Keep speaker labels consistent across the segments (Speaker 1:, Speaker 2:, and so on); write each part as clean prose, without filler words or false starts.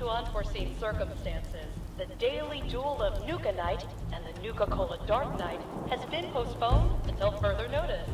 Speaker 1: to unforeseen circumstances, the daily duel of Nuka Night and the Nuka-Cola Dark Night has been postponed until further notice.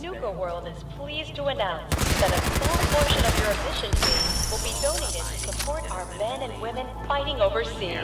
Speaker 1: Nuka-World is pleased to announce that a small portion of your admission fee will be donated to support our men and women fighting overseas.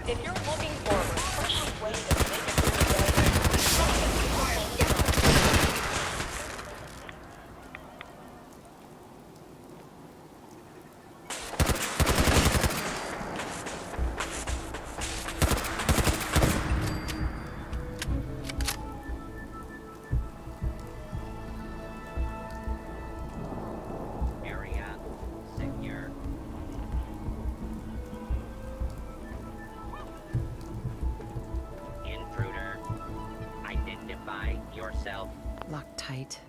Speaker 1: If you're looking for a refreshing way to make it through the day,
Speaker 2: area secure. Intruder, identify yourself.
Speaker 3: Locked tight.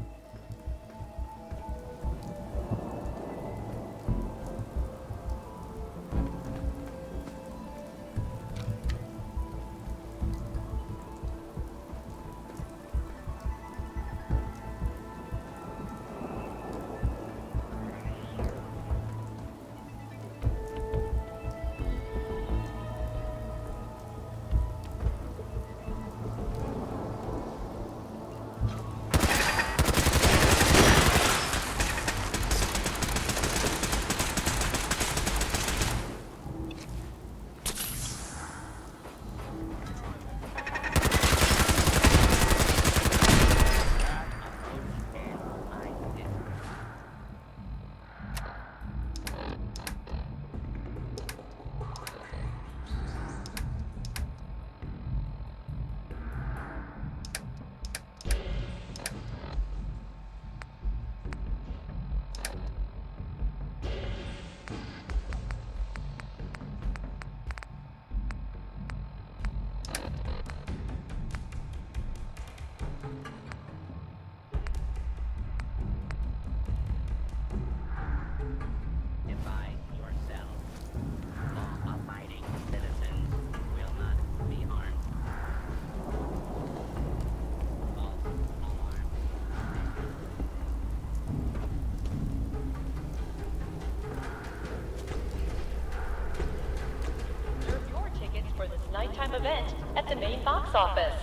Speaker 1: event at the main box office.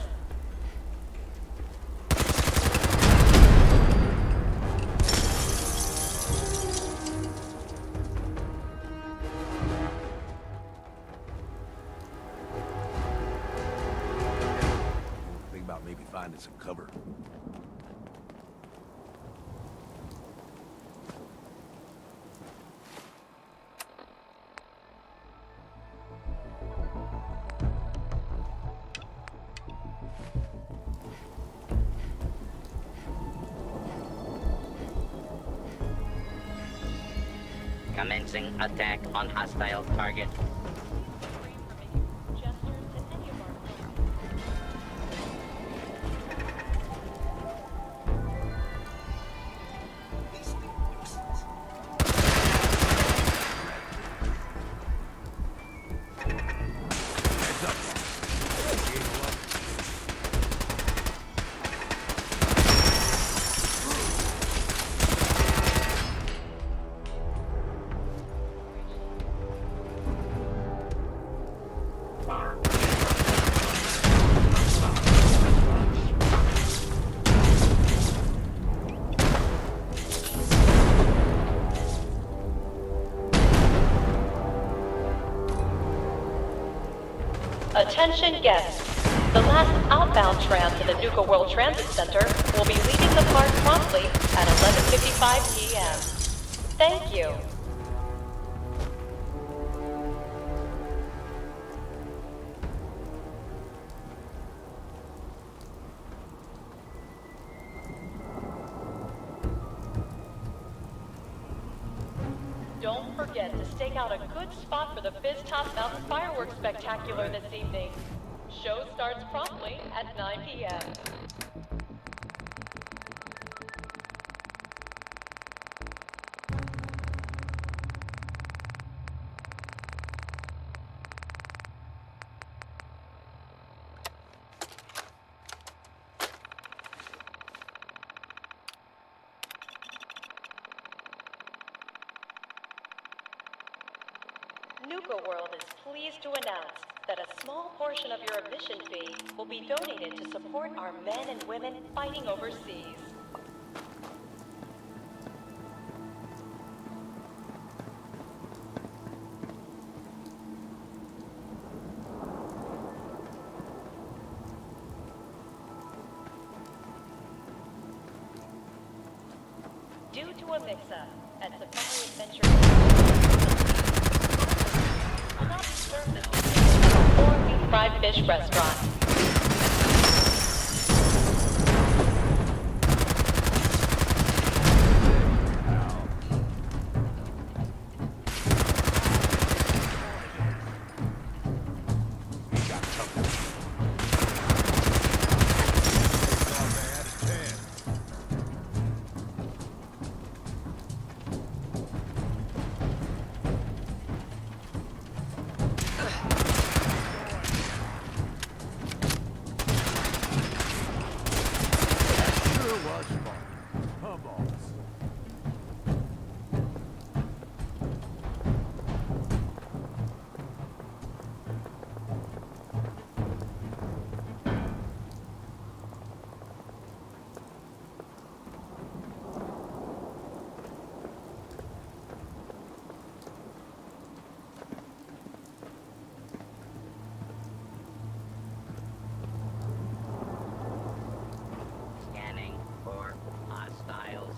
Speaker 3: Think about maybe finding some cover.
Speaker 2: Commencing attack on hostile target.
Speaker 1: Gestures to any of our
Speaker 3: Heads up.
Speaker 1: Attention guests. The last outbound tram to the Nuka-World Transit Center will be leaving the park promptly at 11:55 p.m. Thank you. Don't forget to stake out a good spot for the Fizz Top Mountain Fireworks Spectacular this evening. Show starts promptly at 9 p.m. Nuka-World is pleased to announce that a small portion of your admission fee will be donated to support our men and women fighting overseas. Due to a mix-up at Safari Adventure, will not be served at the 4-week fried fish restaurant.
Speaker 2: Scanning for hostiles.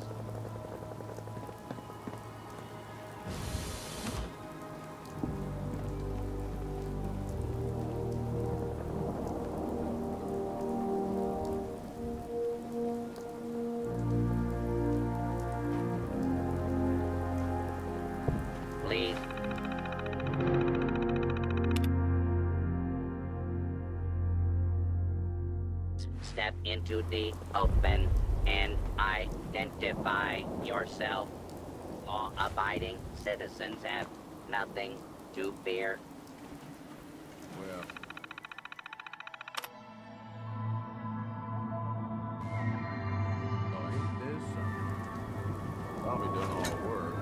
Speaker 2: Please. Step into the open and identify yourself. Law-abiding citizens have nothing to fear.
Speaker 3: Well, oh, ain't this something? Probably done all the work.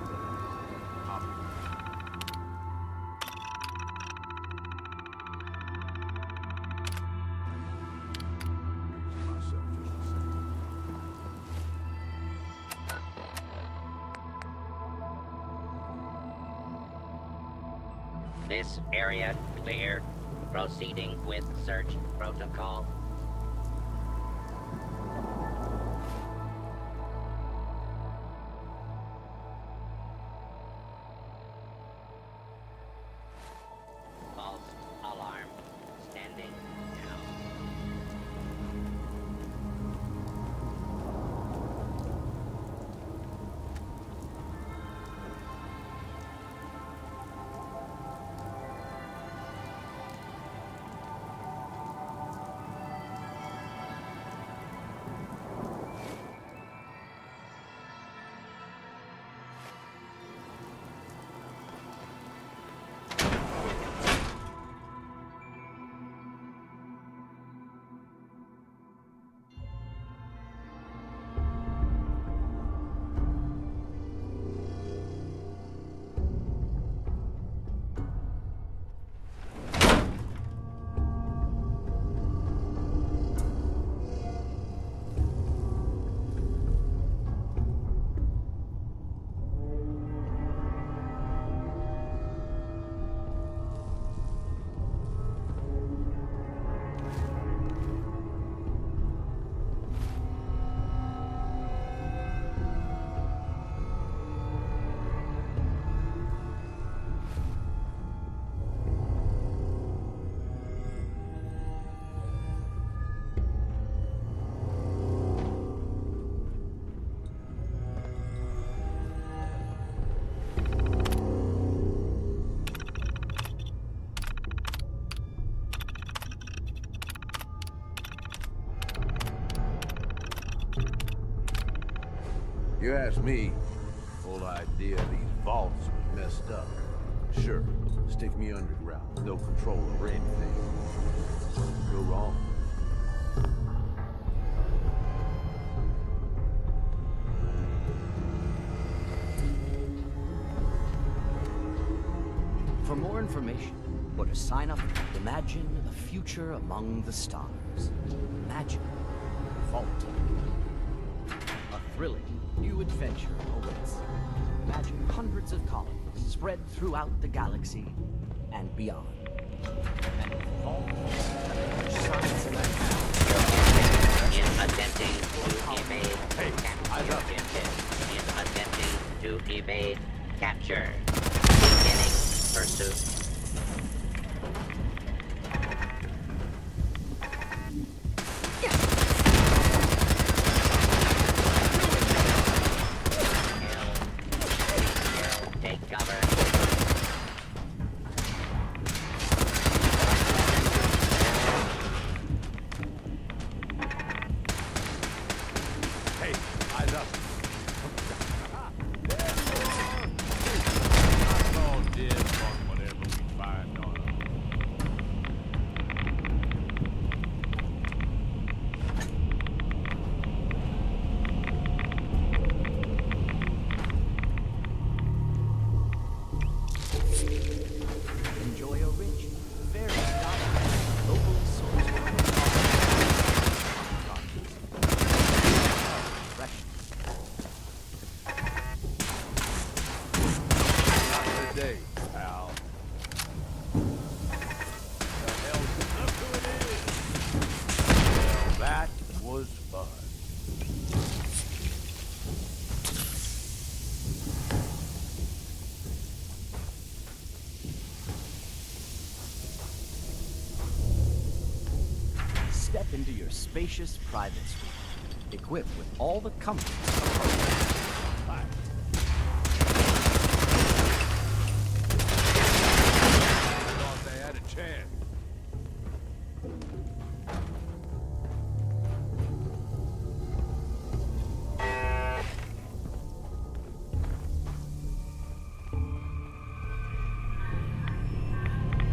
Speaker 2: This area clear. Proceeding with search protocol. False alarm. Standing now.
Speaker 3: You ask me, the whole idea of these vaults was messed up. Sure, stick me underground, no control over anything. Go wrong.
Speaker 4: For more information, or to sign up, imagine a future among the stars. Imagine Vault. A thrilling new adventure awaits. Imagine hundreds of colonies spread throughout the galaxy and beyond. And Vault science and
Speaker 2: Is attempting to evade is attempting to evade capture. Beginning pursuit. Take cover.
Speaker 3: Hey, eyes up. It's all dead from whatever we find on them.
Speaker 4: enjoy a rich, very diverse, locally sourced
Speaker 3: Not today, pal. The hell, look who it is. Well, that was fun.
Speaker 4: Step into your spacious private suite, equipped with all the comforts of
Speaker 3: Bye. Thought they had a chance.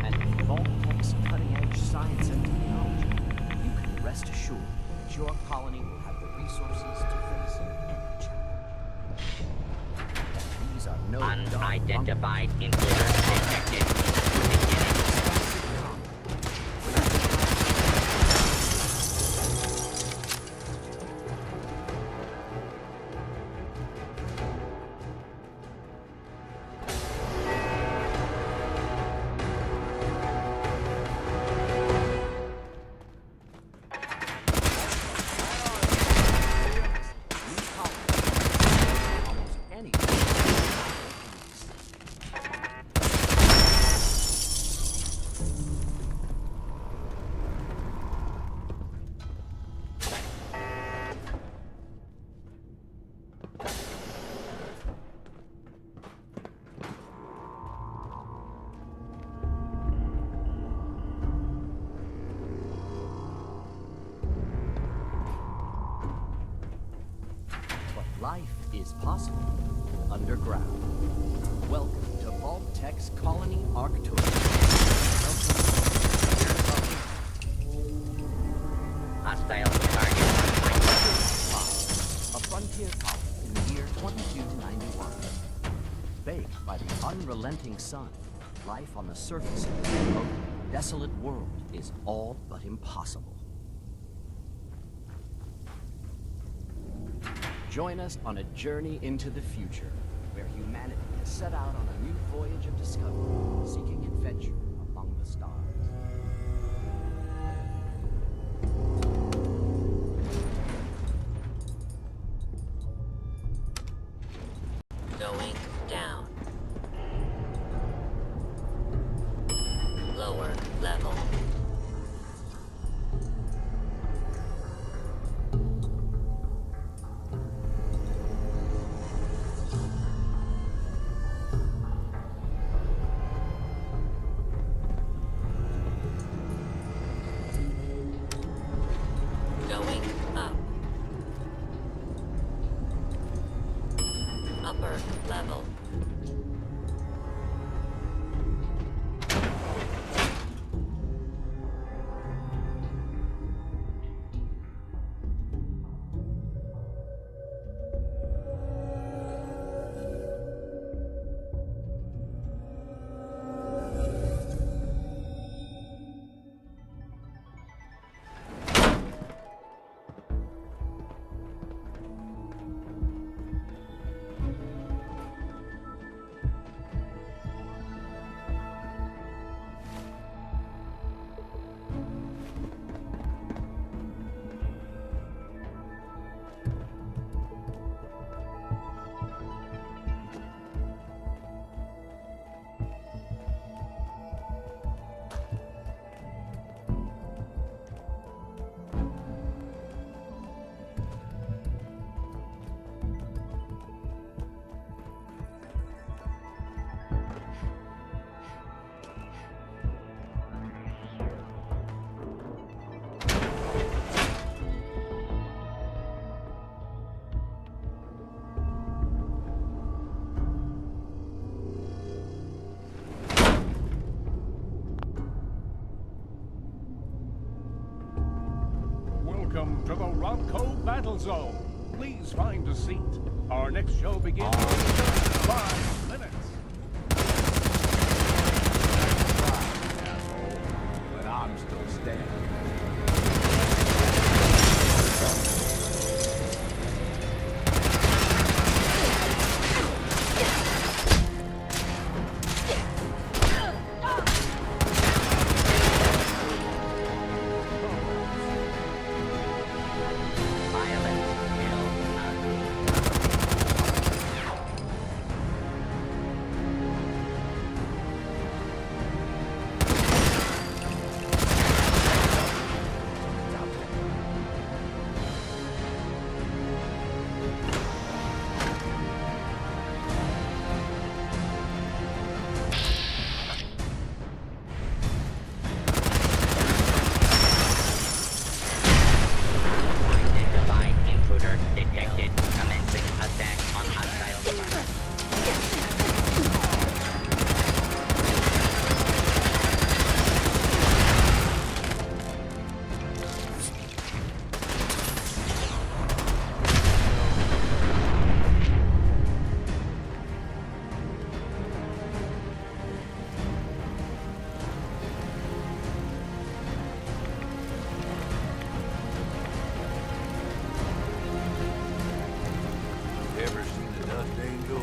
Speaker 4: and with Vault-Tech's cutting-edge science and technology, you can rest assured that your colony will have the resources to face any challenge. And these are no
Speaker 2: Unidentified intruder detected. Beginning.
Speaker 4: is possible underground. Welcome to Vault Tech's Colony Arctoid.
Speaker 2: Hostile target.
Speaker 4: A frontier colony in the year 2291. Baked by the unrelenting sun, life on the surface of the remote, desolate world is all but impossible. Join us on a journey into the future, where humanity has set out on a new voyage of discovery, seeking adventure among the stars.
Speaker 2: Going down. Lower level. Going up. Upper level.
Speaker 5: Welcome to the Rodco Battle Zone. Please find a seat. Our next show begins in 5 minutes.
Speaker 3: But I'm still standing. Ever seen a dust angel?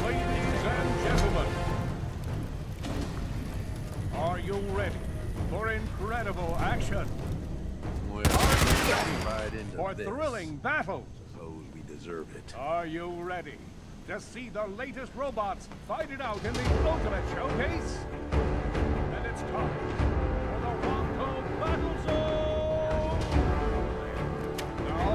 Speaker 5: Ladies and gentlemen, are you ready for incredible action?
Speaker 3: Well, right into
Speaker 5: For
Speaker 3: this.
Speaker 5: thrilling battles?
Speaker 3: Suppose we deserve it.
Speaker 5: Are you ready to see the latest robots fight it out in the ultimate showcase? And it's time for the Rodco Battle Zone! Now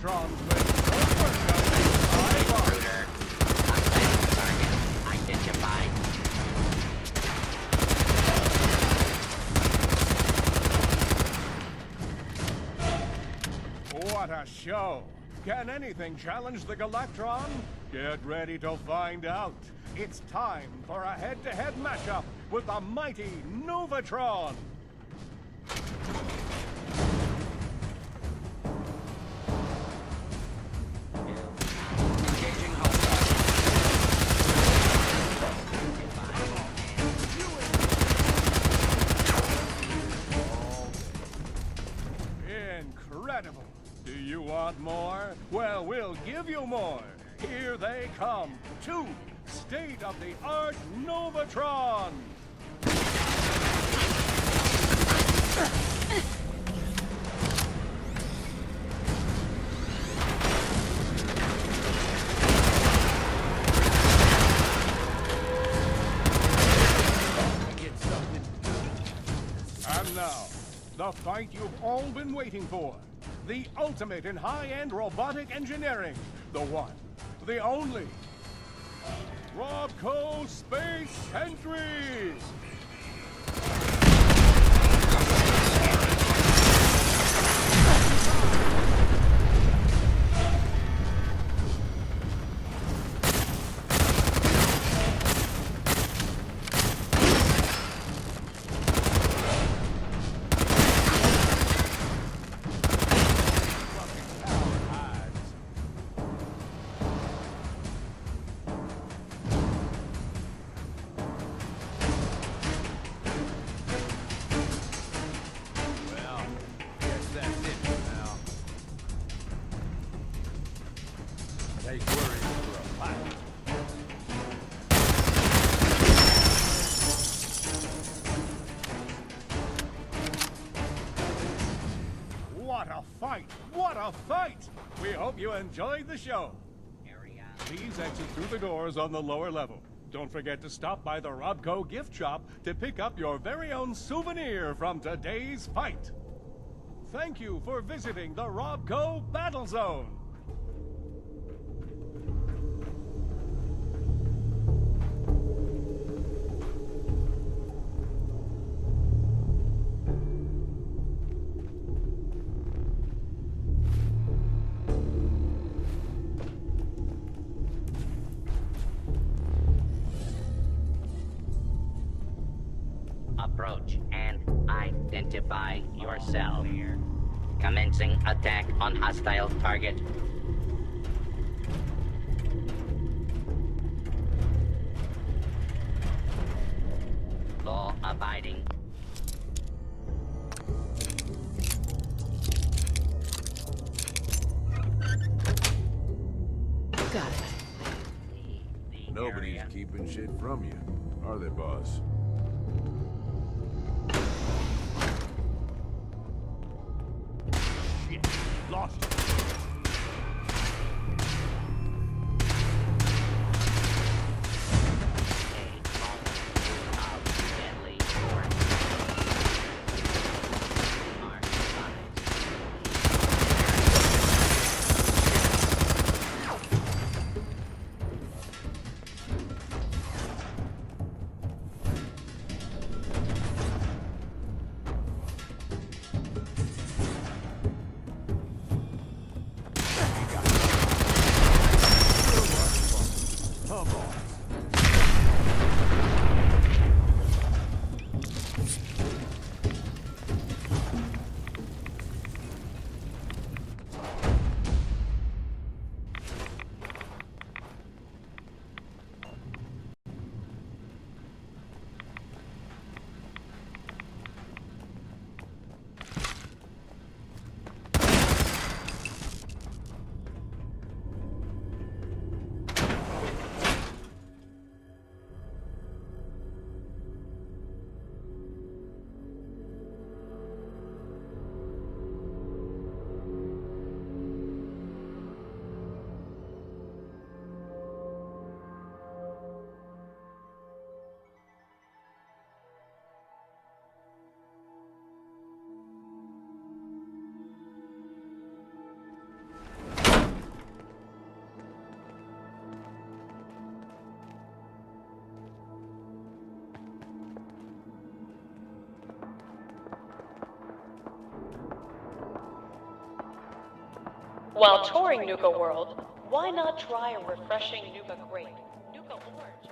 Speaker 5: Galactrons make short work of these high bars.
Speaker 2: Intruder. Hostile target identified.
Speaker 5: What a show! Can anything challenge the Galactron? Get ready to find out. It's time for a head-to-head matchup with the mighty Novatron.
Speaker 2: Engaging hostile.
Speaker 5: Incredible! Do you want more? Well, we'll give you more. Here they come. 2 state-of-the-art Novatron. And now, the fight you've all been waiting for. The ultimate in high-end robotic engineering. The one, the only. Robco Space Sentry!
Speaker 3: Well, guess that's it for now. Take worries for a pilot.
Speaker 5: What a fight! What a fight! We hope you enjoyed the show.
Speaker 2: Area.
Speaker 5: Please exit through the doors on the lower level. Don't forget to stop by the Robco gift shop to pick up your very own souvenir from today's fight. Thank you for visiting the Robco Battle Zone.
Speaker 2: Approach and identify yourself. Commencing attack on hostile target. Law abiding.
Speaker 1: Got it.
Speaker 2: The
Speaker 3: Nobody's
Speaker 2: area.
Speaker 3: keeping shit from you, are they, boss?
Speaker 5: Shit, lost it.
Speaker 2: Deadly force. Mark size.
Speaker 1: While touring Nuka-World, why not try a refreshing Nuka Grape, Nuka Orange?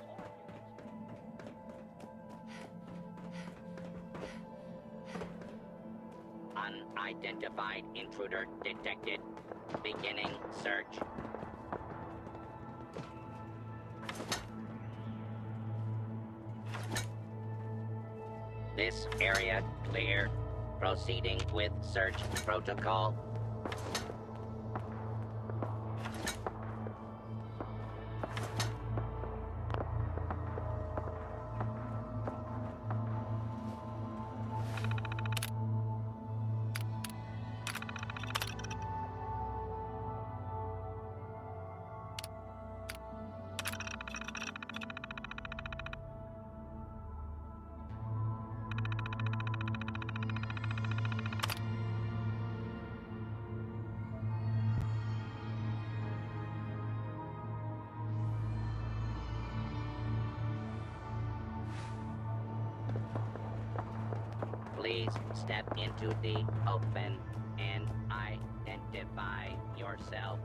Speaker 2: Unidentified intruder detected. Beginning search. This area clear. Proceeding with search protocol. Please step into the open and identify yourself.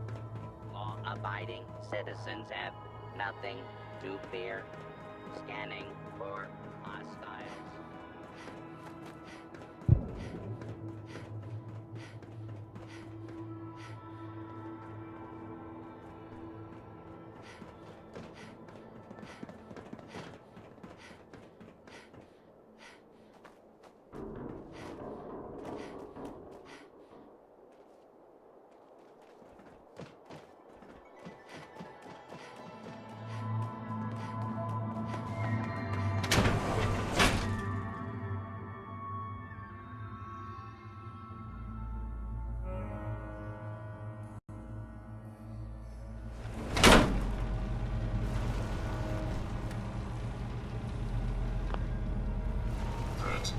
Speaker 2: Law-abiding citizens have nothing to fear. Scanning for hostiles.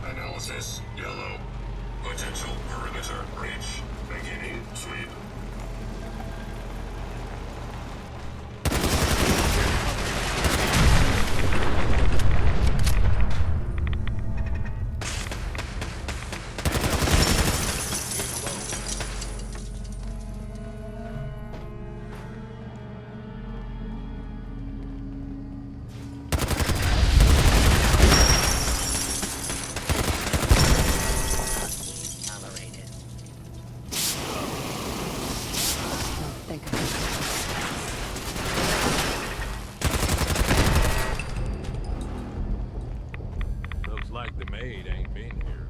Speaker 6: Analysis, yellow. Potential perimeter breach. Beginning sweep.
Speaker 3: Looks like the maid ain't been here.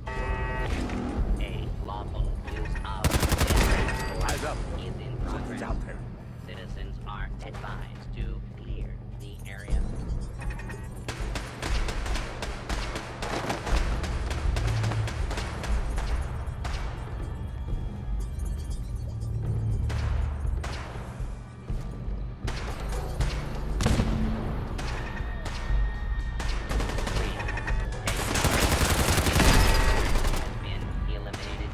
Speaker 2: A lawful use of
Speaker 3: Eyes up.
Speaker 2: is in progress.
Speaker 3: out there?
Speaker 2: Citizens are advised to clear the area. Has been eliminated.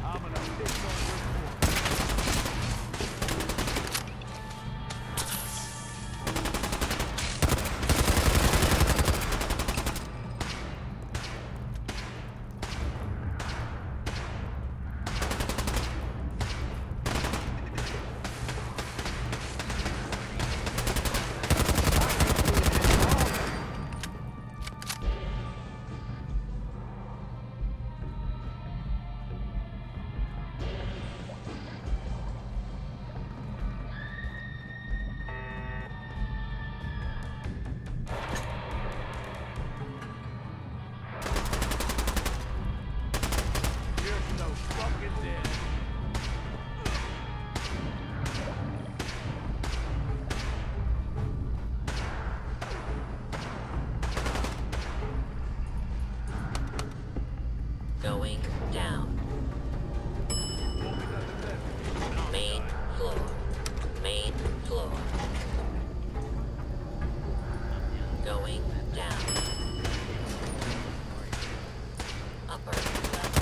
Speaker 2: Going down. Main floor. Main floor. Going down. Upper level.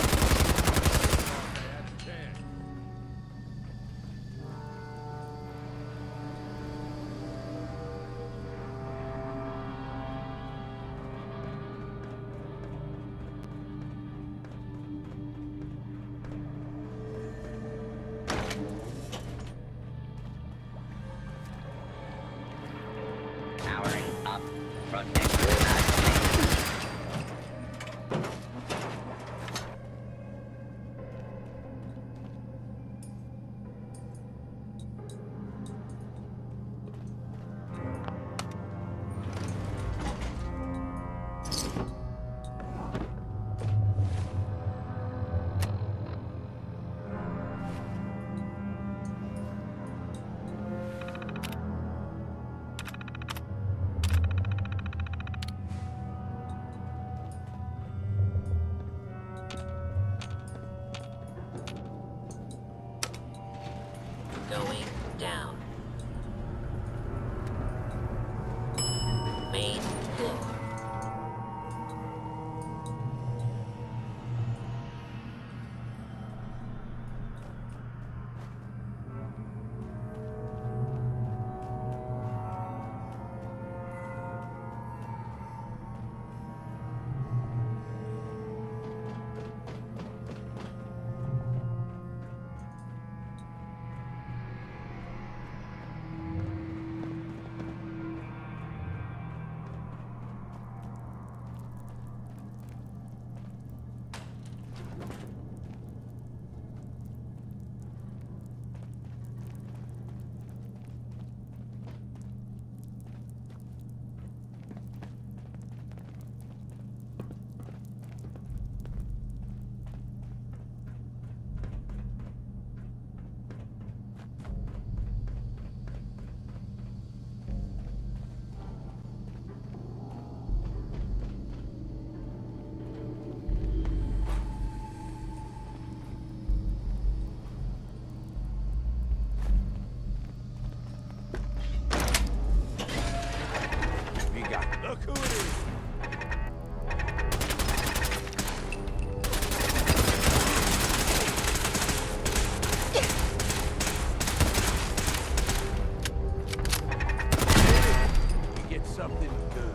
Speaker 2: Protect your life.
Speaker 7: Going down. Main floor.
Speaker 3: Look who it is! You get something good.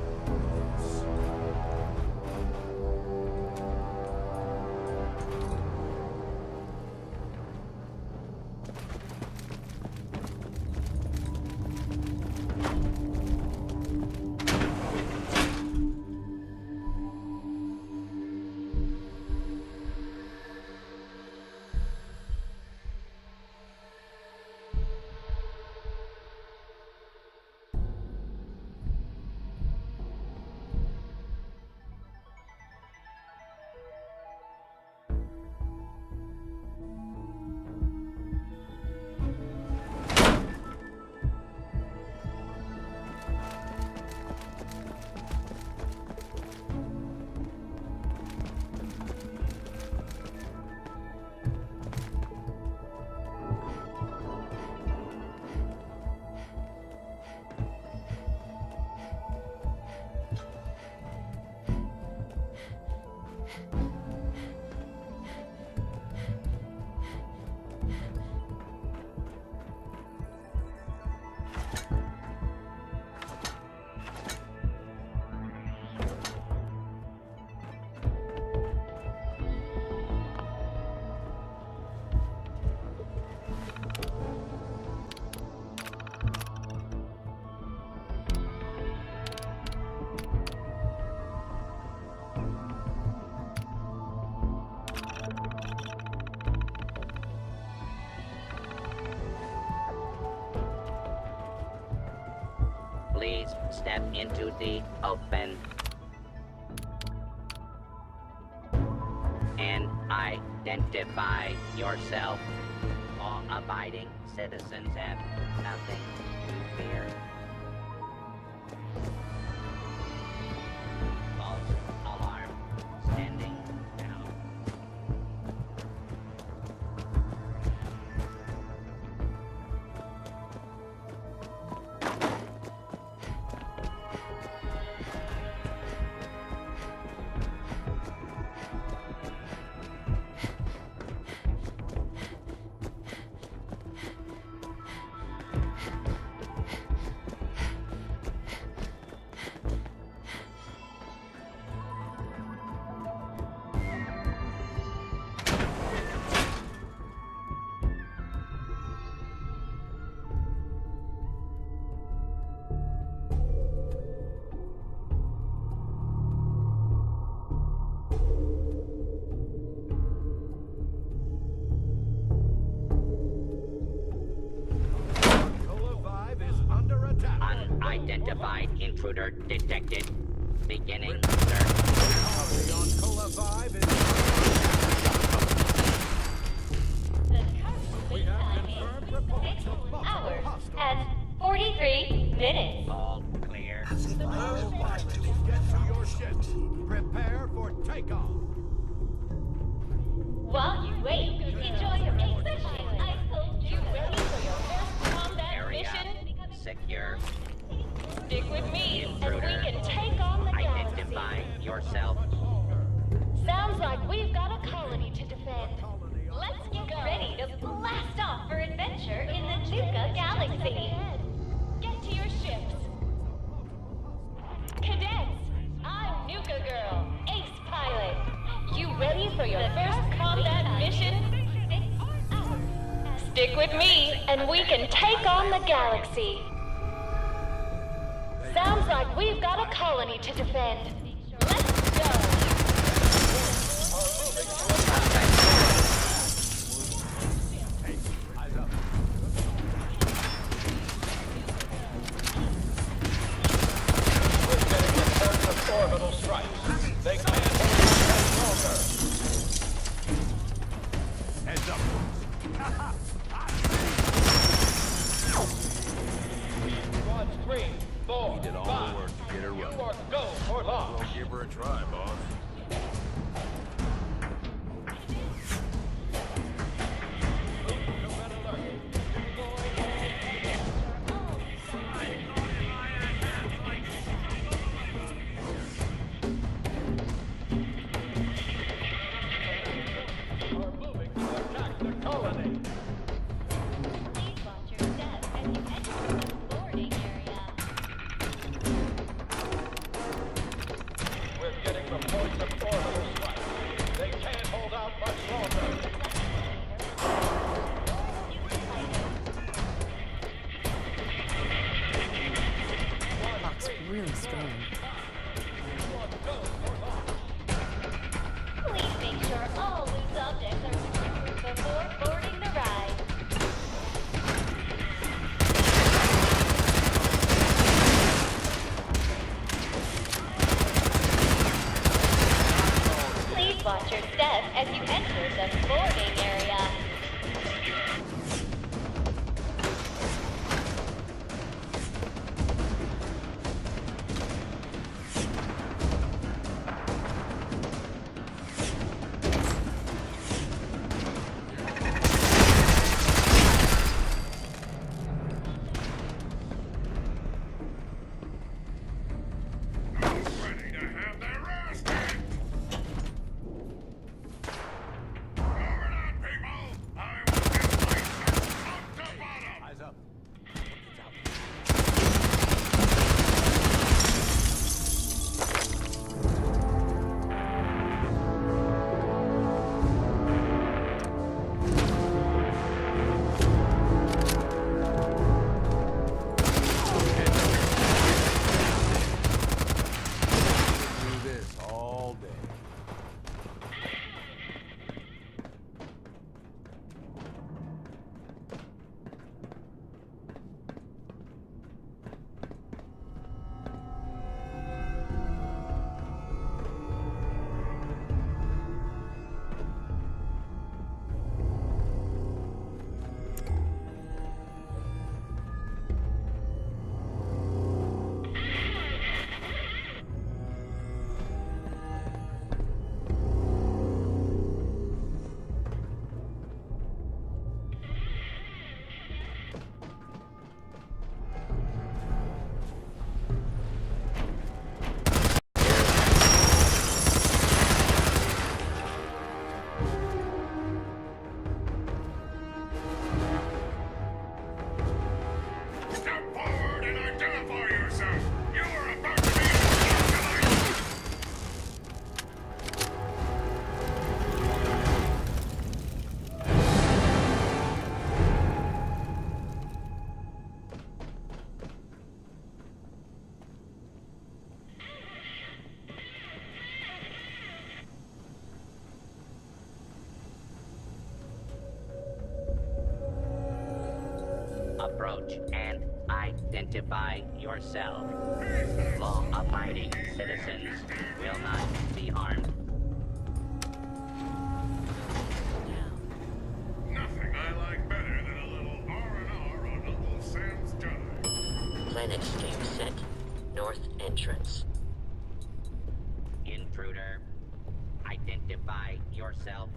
Speaker 2: Please step into the open and identify yourself. Law-abiding citizens have nothing to fear. False alarm. Standing down. Unidentified intruder detected. Beginning search.
Speaker 3: On Cola Vibe and
Speaker 1: We have confirmed reports of hours and 43 minutes.
Speaker 2: All clear.
Speaker 3: all pilots get to your ships. Prepare for takeoff.
Speaker 1: While you wait, enjoy your vacation. I told you ready for your first combat
Speaker 2: Area
Speaker 1: mission.
Speaker 2: secure.
Speaker 1: Stick with me, and we
Speaker 2: Intruder.
Speaker 1: can take on the
Speaker 2: Identify
Speaker 1: galaxy.
Speaker 2: yourself.
Speaker 1: Sounds like we've got a colony to defend. Let's get ready to blast off for adventure in the Nuka Galaxy. Get to your ships. Cadets, I'm Nuka Girl, ace pilot. You ready for your first combat mission? Stick with me, and we can take on the galaxy. Sounds like we've got a colony to defend. Let's go.
Speaker 3: Eyes up.
Speaker 5: Orbital strikes. They can't hold us
Speaker 3: Heads up.
Speaker 5: longer. 1, 3, 4,
Speaker 3: We did all the work to get her
Speaker 5: You
Speaker 3: running.
Speaker 5: are go for launch.
Speaker 6: Give her a try, boss.
Speaker 5: Are moving to attack the colony.
Speaker 1: Please watch your step as you enter the boarding area.
Speaker 5: We're getting reports of orbital strikes. They can't hold out much longer.
Speaker 7: Clock's really strong.
Speaker 1: Please make sure all loose objects are secured before boarding the ride. Please watch your step as you enter the boarding area.
Speaker 6: Ready to have their ass kicked. All
Speaker 2: approach and identify yourself. Law-abiding citizens will not be harmed.
Speaker 6: Nothing I like better than a little R&R on Uncle Sam's time.
Speaker 8: Planetscape set. North entrance.
Speaker 2: Intruder, identify yourself.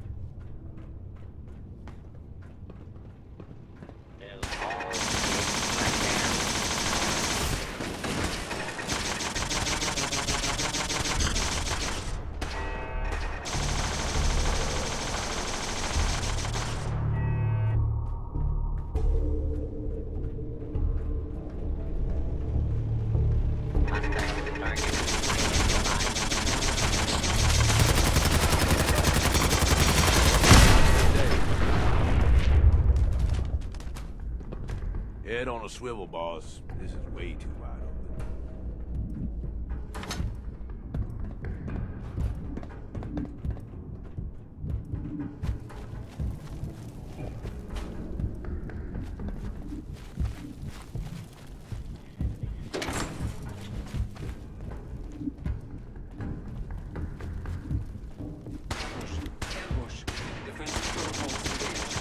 Speaker 2: They'll all be right there. Hostile target identified.
Speaker 3: Head on a swivel, boss. This is way too wide open.
Speaker 9: Push. Defensive protocols engaged.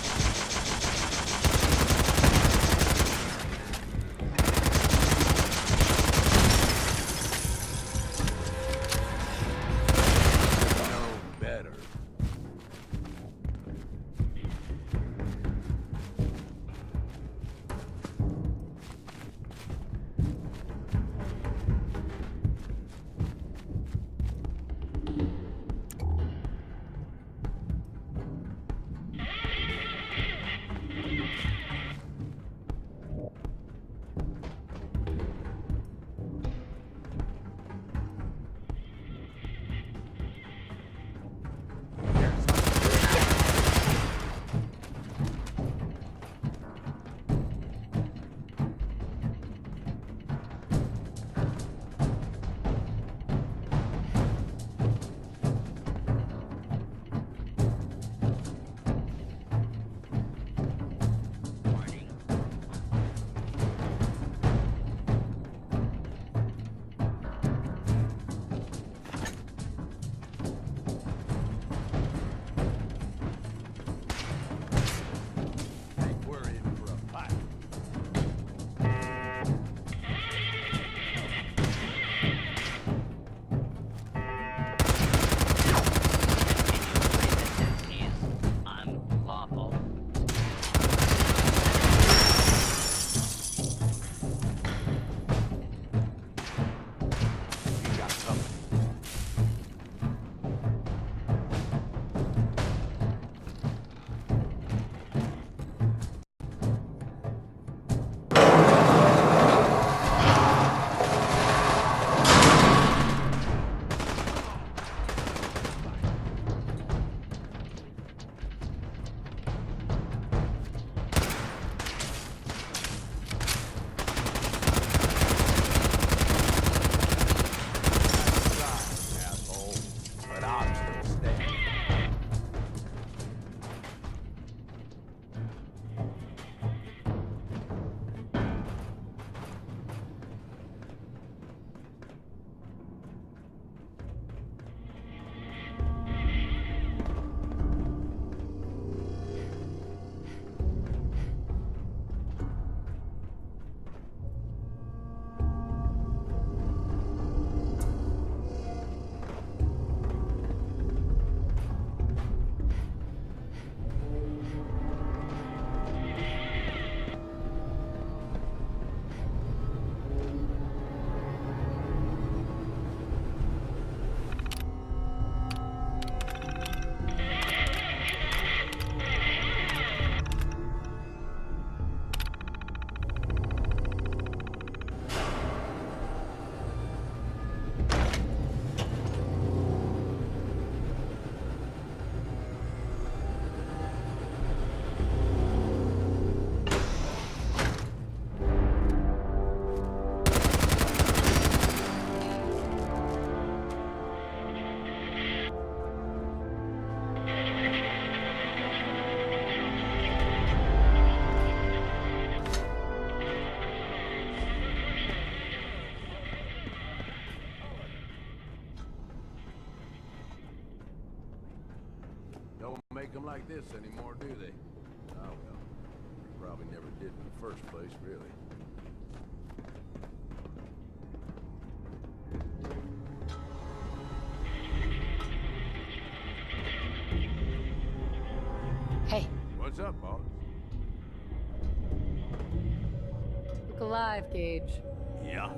Speaker 3: like this anymore, do they? Oh well. They probably never did in the first place, really.
Speaker 7: Hey,
Speaker 3: What's up, boss?
Speaker 7: look alive, Gage.
Speaker 3: Yeah.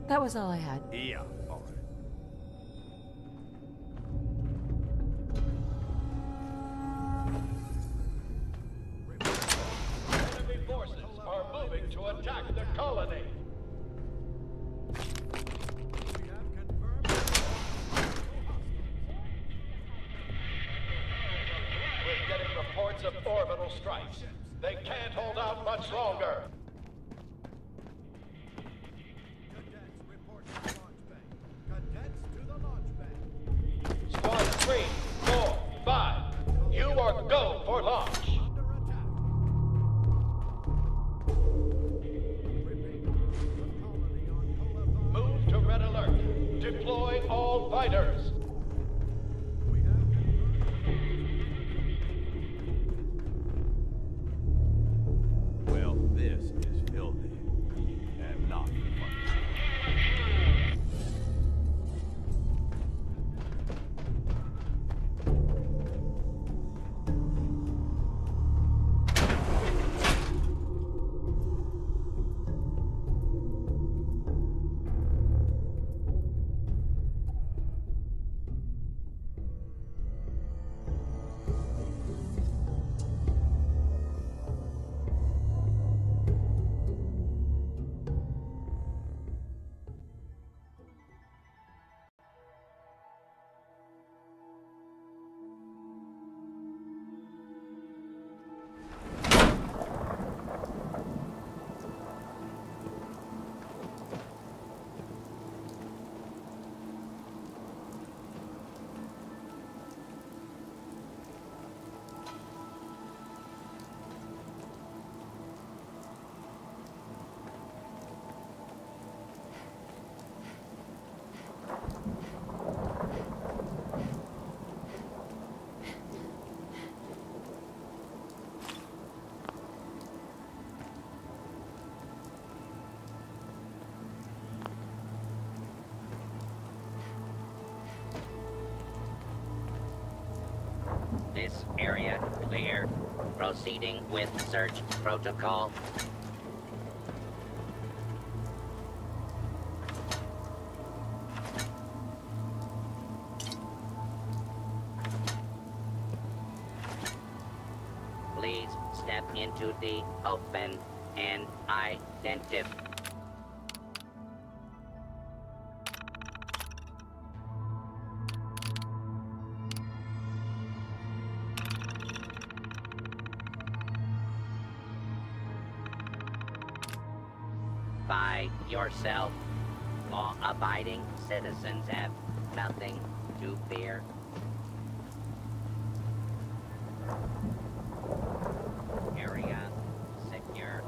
Speaker 7: That was all I had.
Speaker 3: Yeah. All right.
Speaker 10: Enemy forces are moving to attack the colony. We're getting reports of orbital strikes. They can't hold out much longer. Squad 3, 4, 5. You are go for launch. Move to red alert. Deploy all fighters.
Speaker 3: Well, this is filthy. And not funny.
Speaker 2: This area clear. Proceeding with search protocol. Please step into the open and identify. By yourself. Law-abiding citizens have nothing to fear. Area secure.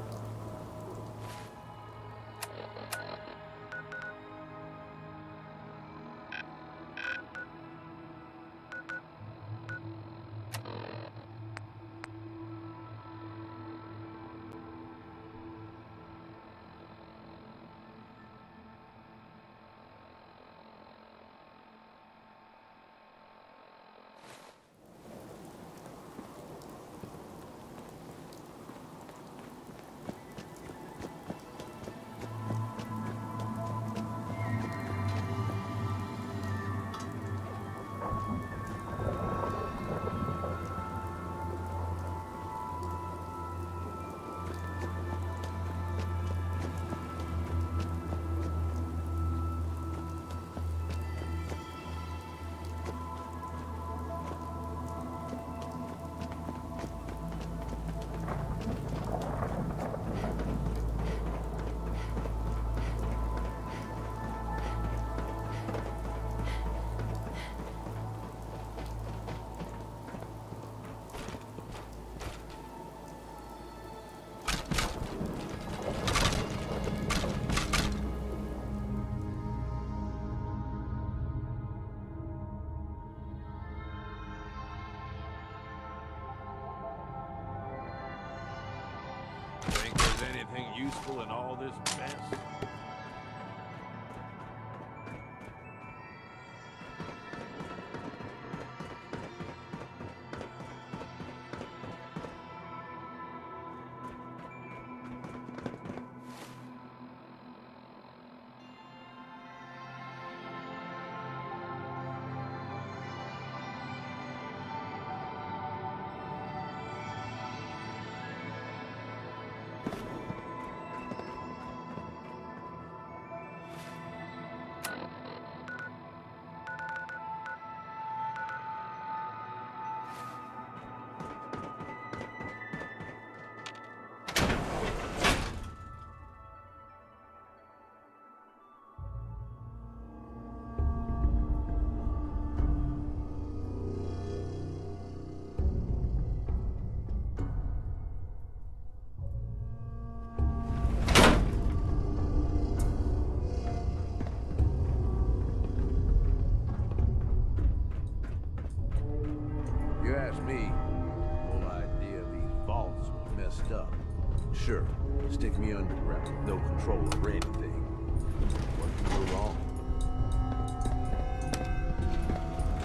Speaker 3: anything useful in all this mess? You ask me, the whole idea of these vaults was messed up. Sure, stick me underground, no control over anything. What could go wrong?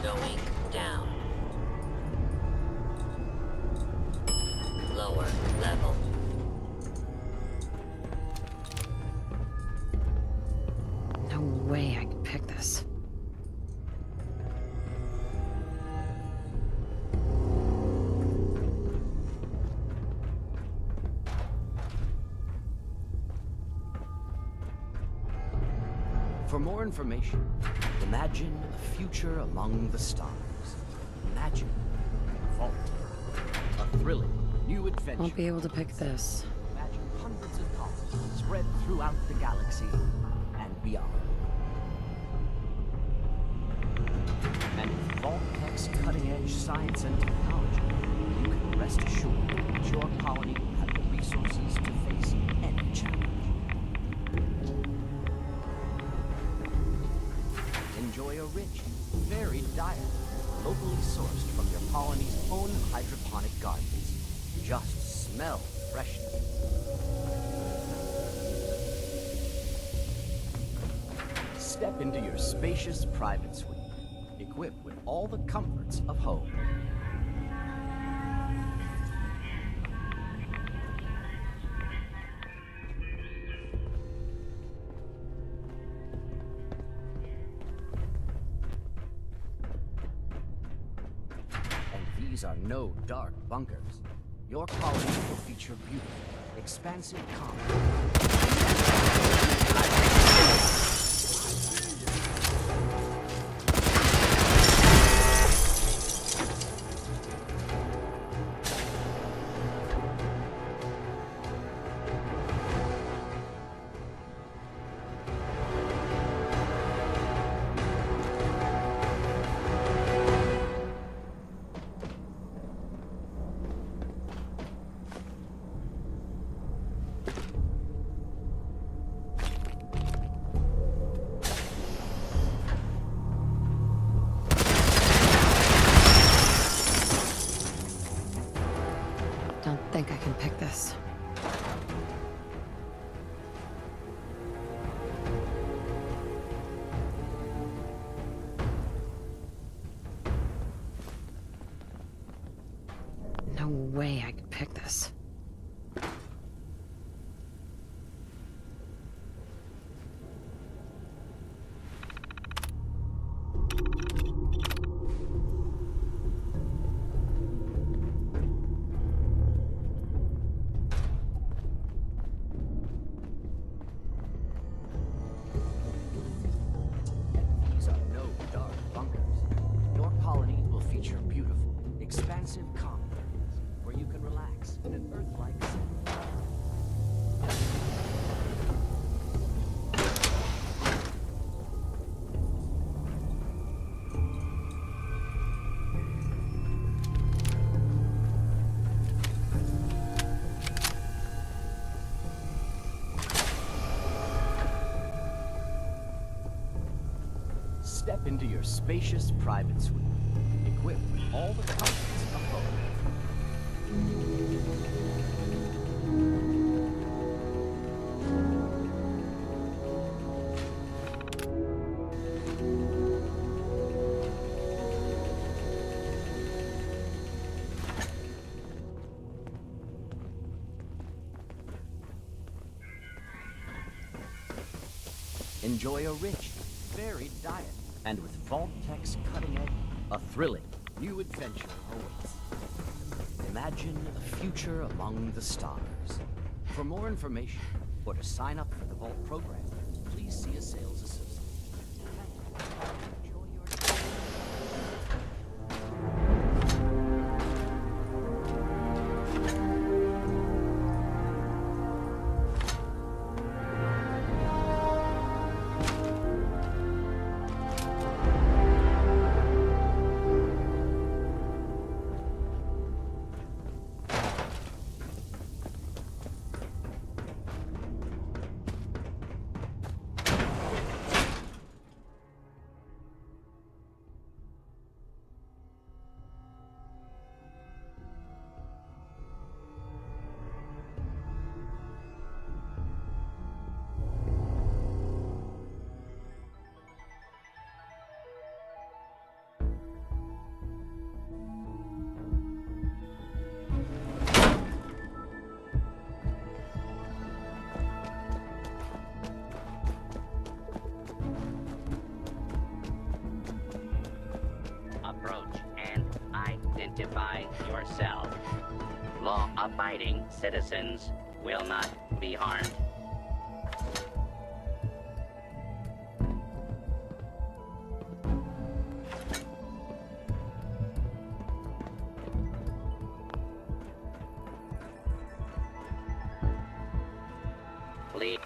Speaker 8: Going down. Lower level.
Speaker 7: No way I can pick this.
Speaker 4: For more information, imagine a future among the stars. Imagine a vault. A thrilling new adventure.
Speaker 7: Won't be able to pick this.
Speaker 4: Imagine hundreds of colonies spread throughout the galaxy and beyond. And with Vault Tech's cutting-edge science and technology, you can rest assured that your colony will have the resources to face any challenge. Enjoy a rich, varied diet, locally sourced from your colony's own hydroponic gardens. Just smell the freshness. Step into your spacious private suite, equipped with all the comforts of home. These are no dark bunkers. Your colony will feature beautiful, expansive commons.
Speaker 7: Don't think I can pick this. No way I can pick this.
Speaker 4: These are no dark bunkers. Your colony will feature beautiful, expansive common areas where you can relax in an Earth-like setting. Step into your spacious private suite, equipped with all the comforts of home. enjoy a rich, varied diet. And with Vault Tech's cutting edge, a thrilling new adventure awaits. Imagine a future among the stars. For more information, or to sign up for the Vault program, please see a sales associate. Enjoy your
Speaker 2: Approach and identify yourself. Law-abiding citizens will not be harmed. Please.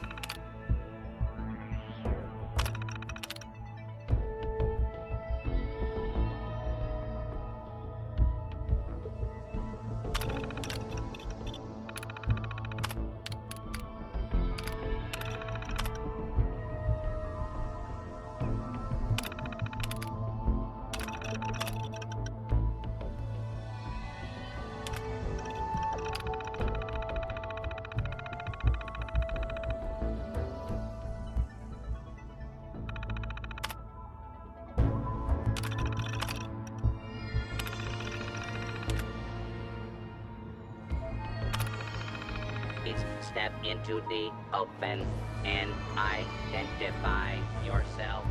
Speaker 2: Step into the open and identify yourself.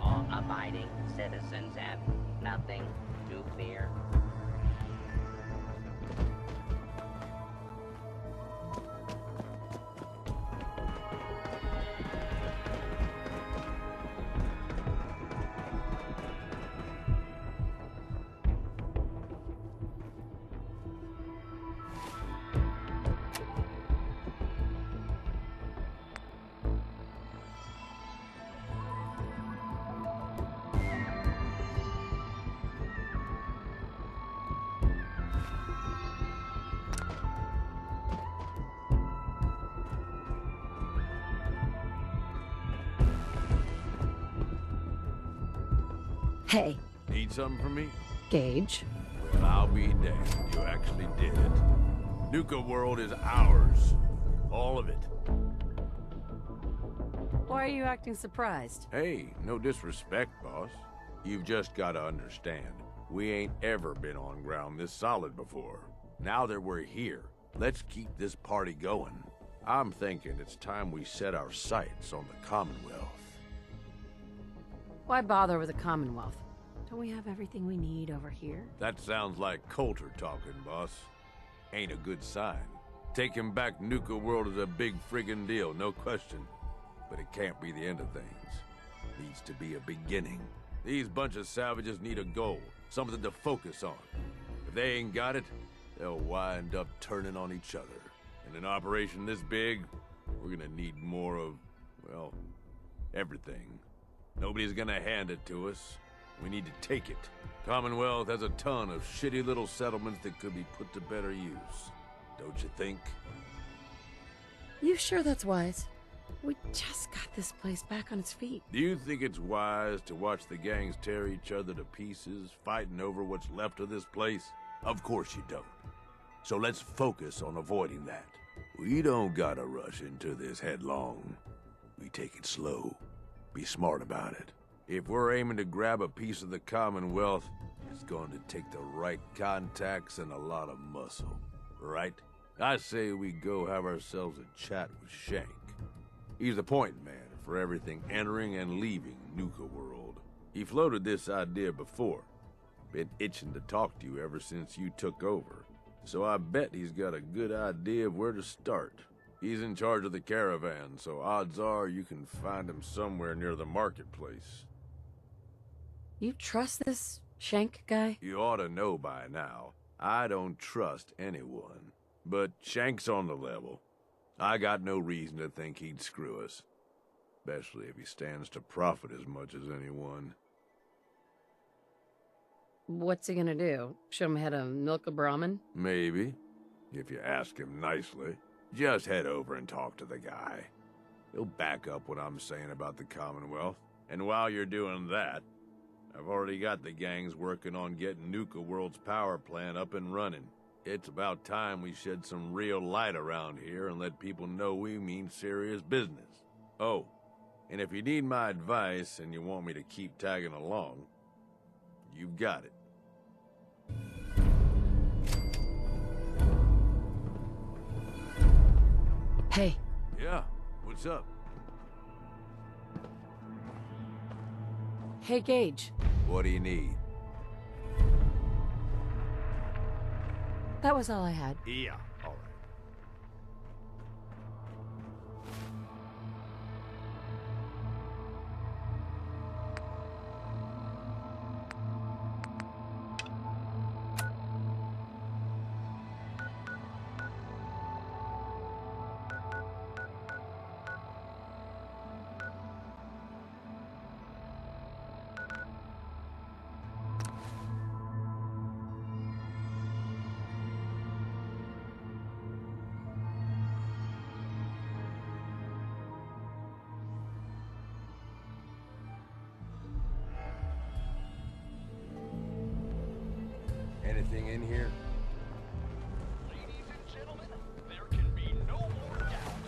Speaker 2: Law-abiding citizens have nothing to fear.
Speaker 7: Hey,
Speaker 3: Need something from me?
Speaker 7: Gage.
Speaker 3: Well, I'll be damned. You actually did it. Nuka-World is ours. All of it.
Speaker 11: Why are you acting surprised?
Speaker 3: Hey, no disrespect, boss. You've just gotta understand. We ain't ever been on ground this solid before. Now that we're here, let's keep this party going. I'm thinking it's time we set our sights on the Commonwealth.
Speaker 11: Why bother with the Commonwealth? Don't we have everything we need over here?
Speaker 3: That sounds like Coulter talking, boss. Ain't a good sign. Taking back Nuka-World is a big friggin' deal, no question. But it can't be the end of things. Needs to be a beginning. These bunch of savages need a goal, something to focus on. If they ain't got it, they'll wind up turning on each other. In an operation this big, we're gonna need more of, well, everything. Nobody's gonna hand it to us. We need to take it. Commonwealth has a ton of shitty little settlements that could be put to better use. Don't you think?
Speaker 11: You sure that's wise? We just got this place back on its feet.
Speaker 3: Do you think it's wise to watch the gangs tear each other to pieces, fighting over what's left of this place? Of course you don't. So let's focus on avoiding that. We don't gotta rush into this headlong. We take it slow. Be smart about it. If we're aiming to grab a piece of the Commonwealth, it's going to take the right contacts and a lot of muscle, right? I say we go have ourselves a chat with Shank. He's the point man for everything entering and leaving Nuka-World. He floated this idea before. Been itching to talk to you ever since you took over. So I bet he's got a good idea of where to start. He's in charge of the caravan, so odds are you can find him somewhere near the marketplace.
Speaker 11: You trust this Shank guy?
Speaker 3: You ought to know by now. I don't trust anyone. But Shank's on the level. I got no reason to think he'd screw us. Especially if he stands to profit as much as anyone.
Speaker 11: What's he gonna do? Show him how to milk a Brahmin?
Speaker 3: Maybe. If you ask him nicely. Just head over and talk to the guy. He'll back up what I'm saying about the Commonwealth. And while you're doing that, I've already got the gangs working on getting Nuka-World's power plant up and running. It's about time we shed some real light around here and let people know we mean serious business. Oh, and if you need my advice and you want me to keep tagging along, you've got it.
Speaker 11: Hey.
Speaker 3: Yeah, what's up?
Speaker 11: Hey, Gage.
Speaker 3: What do you need?
Speaker 11: That was all I had.
Speaker 3: Yeah, all right. Anything in here?
Speaker 10: Ladies and gentlemen, there can be no more doubt.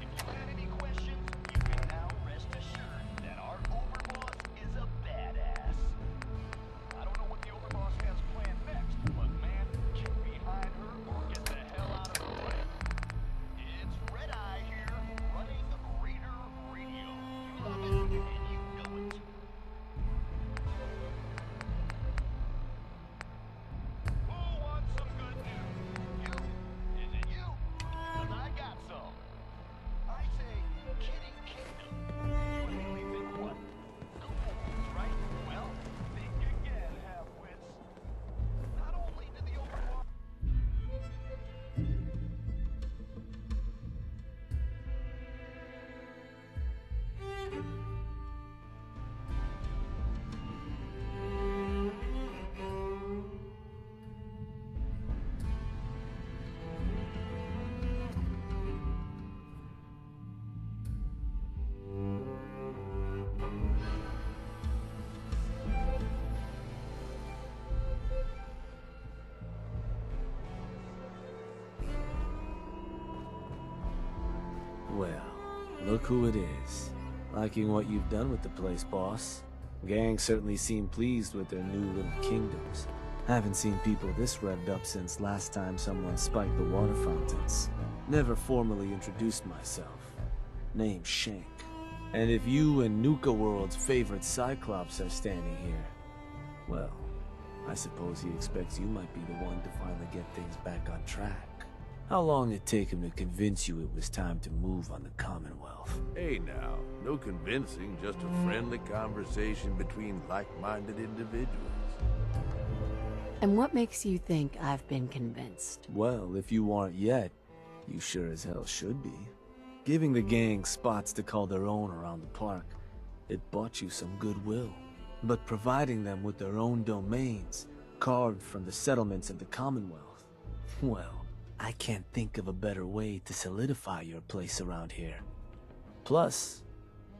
Speaker 10: If you had any questions, you can now rest assured that our overboss is a badass. I don't know what the overboss has planned next, but man, get behind her or get the hell out of her way. It's Red Eye here, running Raider Radio. You love it, and you know it. Who wants some good news? You? Is it you? 'Cause I got some. I say, Kitty Kingdom. You immediately think what? Ghouls, right? Well, think again, half-wits. Not only did the overlord...
Speaker 12: Well, look who it is. Liking what you've done with the place, boss. Gang certainly seem pleased with their new little kingdoms. Haven't seen people this revved up since last time someone spiked the water fountains. Never formally introduced myself. Name's Shank. And if you and Nuka-World's favorite Cyclops are standing here, well, I suppose he expects you might be the one to finally get things back on track. How long did it take him to convince you it was time to move on the Commonwealth?
Speaker 3: Hey now, no convincing, just a friendly conversation between like-minded individuals.
Speaker 11: And what makes you think I've been convinced?
Speaker 12: Well, if you aren't yet, you sure as hell should be. Giving the gang spots to call their own around the park, it bought you some goodwill. But providing them with their own domains, carved from the settlements of the Commonwealth, well, I can't think of a better way to solidify your place around here. Plus,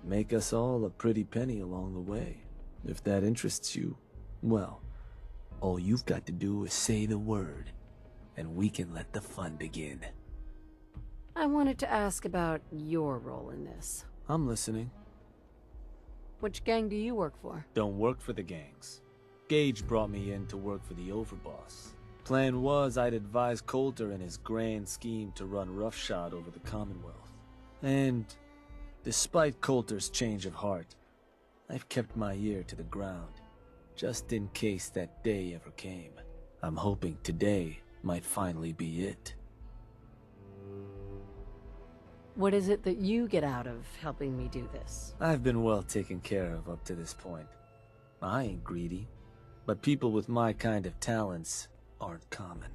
Speaker 12: make us all a pretty penny along the way. If that interests you, well, all you've got to do is say the word, and we can let the fun begin.
Speaker 11: I wanted to ask about your role in this.
Speaker 12: I'm listening.
Speaker 11: Which gang do you work for?
Speaker 12: Don't work for the gangs. Gage brought me in to work for the overboss. Plan was I'd advise Coulter in his grand scheme to run roughshod over the Commonwealth. And Despite Coulter's change of heart, I've kept my ear to the ground, just in case that day ever came. I'm hoping today might finally be it.
Speaker 11: What is it that you get out of helping me do this?
Speaker 12: I've been well taken care of up to this point. I ain't greedy, but people with my kind of talents aren't common.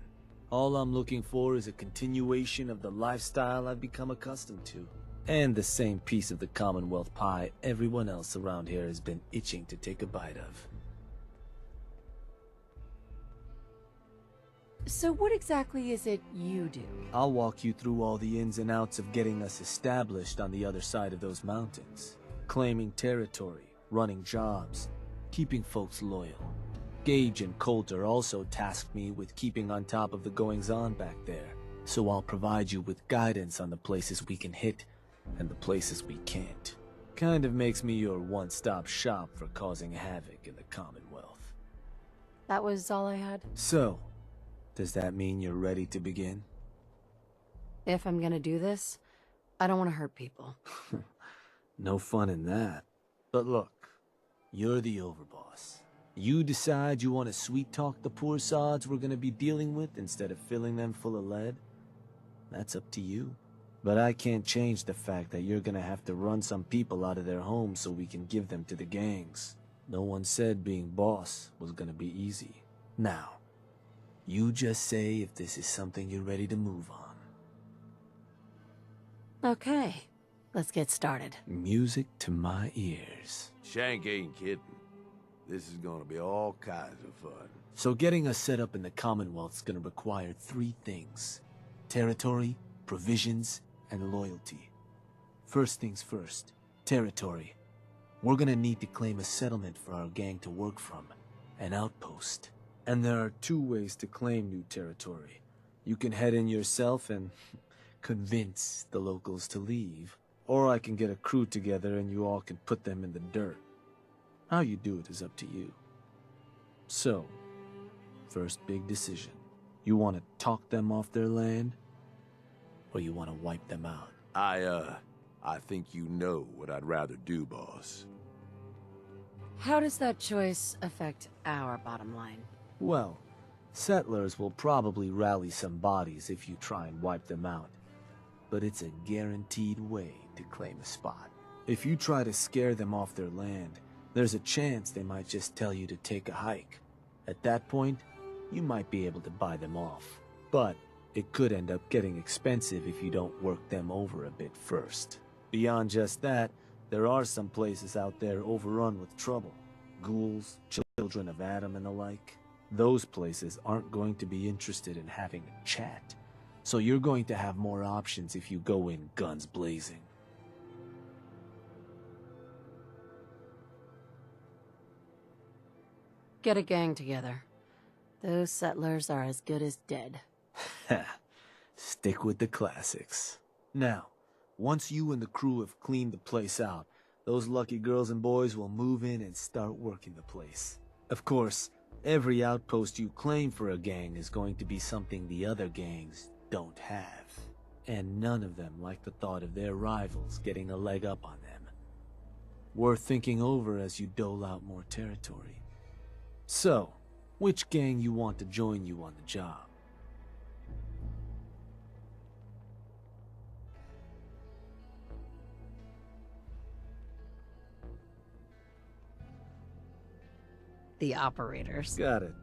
Speaker 12: All I'm looking for is a continuation of the lifestyle I've become accustomed to, and the same piece of the Commonwealth pie everyone else around here has been itching to take a bite of.
Speaker 11: So what exactly is it you do?
Speaker 12: I'll walk you through all the ins and outs of getting us established on the other side of those mountains. Claiming territory, running jobs, keeping folks loyal. Gage and Coulter also tasked me with keeping on top of the goings-on back there, so I'll provide you with guidance on the places we can hit and the places we can't. Kind of makes me your one-stop shop for causing havoc in the Commonwealth.
Speaker 11: That was all I had?
Speaker 12: So, does that mean you're ready to begin?
Speaker 11: If I'm gonna do this, I don't want to hurt people.
Speaker 12: No fun in that. But look, you're the overboss. You decide you want to sweet-talk the poor sods we're gonna be dealing with instead of filling them full of lead? That's up to you. But I can't change the fact that you're gonna have to run some people out of their homes so we can give them to the gangs. No one said being boss was gonna be easy. Now, you just say if this is something you're ready to move on.
Speaker 11: Okay, let's get started.
Speaker 12: Music to my ears.
Speaker 3: Shank ain't kidding. This is gonna be all kinds of fun.
Speaker 12: So getting us set up in the Commonwealth's gonna require 3 things. Territory, provisions, and loyalty. First things first, territory. We're gonna need to claim a settlement for our gang to work from, an outpost. And there are 2 ways to claim new territory. You can head in yourself and convince the locals to leave, or I can get a crew together and you all can put them in the dirt. How you do it is up to you. So, first big decision. You want to talk them off their land, or you want to wipe them out?
Speaker 3: I think you know what I'd rather do, boss.
Speaker 11: How does that choice affect our bottom line?
Speaker 12: Well, settlers will probably rally some bodies if you try and wipe them out. But it's a guaranteed way to claim a spot. If you try to scare them off their land, there's a chance they might just tell you to take a hike. At that point, you might be able to buy them off. But it could end up getting expensive if you don't work them over a bit first. Beyond just that, there are some places out there overrun with trouble. Ghouls, children of Adam and the like. Those places aren't going to be interested in having a chat. So you're going to have more options if you go in guns blazing.
Speaker 11: Get a gang together. Those settlers are as good as dead.
Speaker 12: Stick with the classics. Now, once you and the crew have cleaned the place out, those lucky girls and boys will move in and start working the place. Of course, every outpost you claim for a gang is going to be something the other gangs don't have. And none of them like the thought of their rivals getting a leg up on them. Worth thinking over as you dole out more territory. So, which gang you want to join you on the job?
Speaker 11: The operators.
Speaker 12: Got it.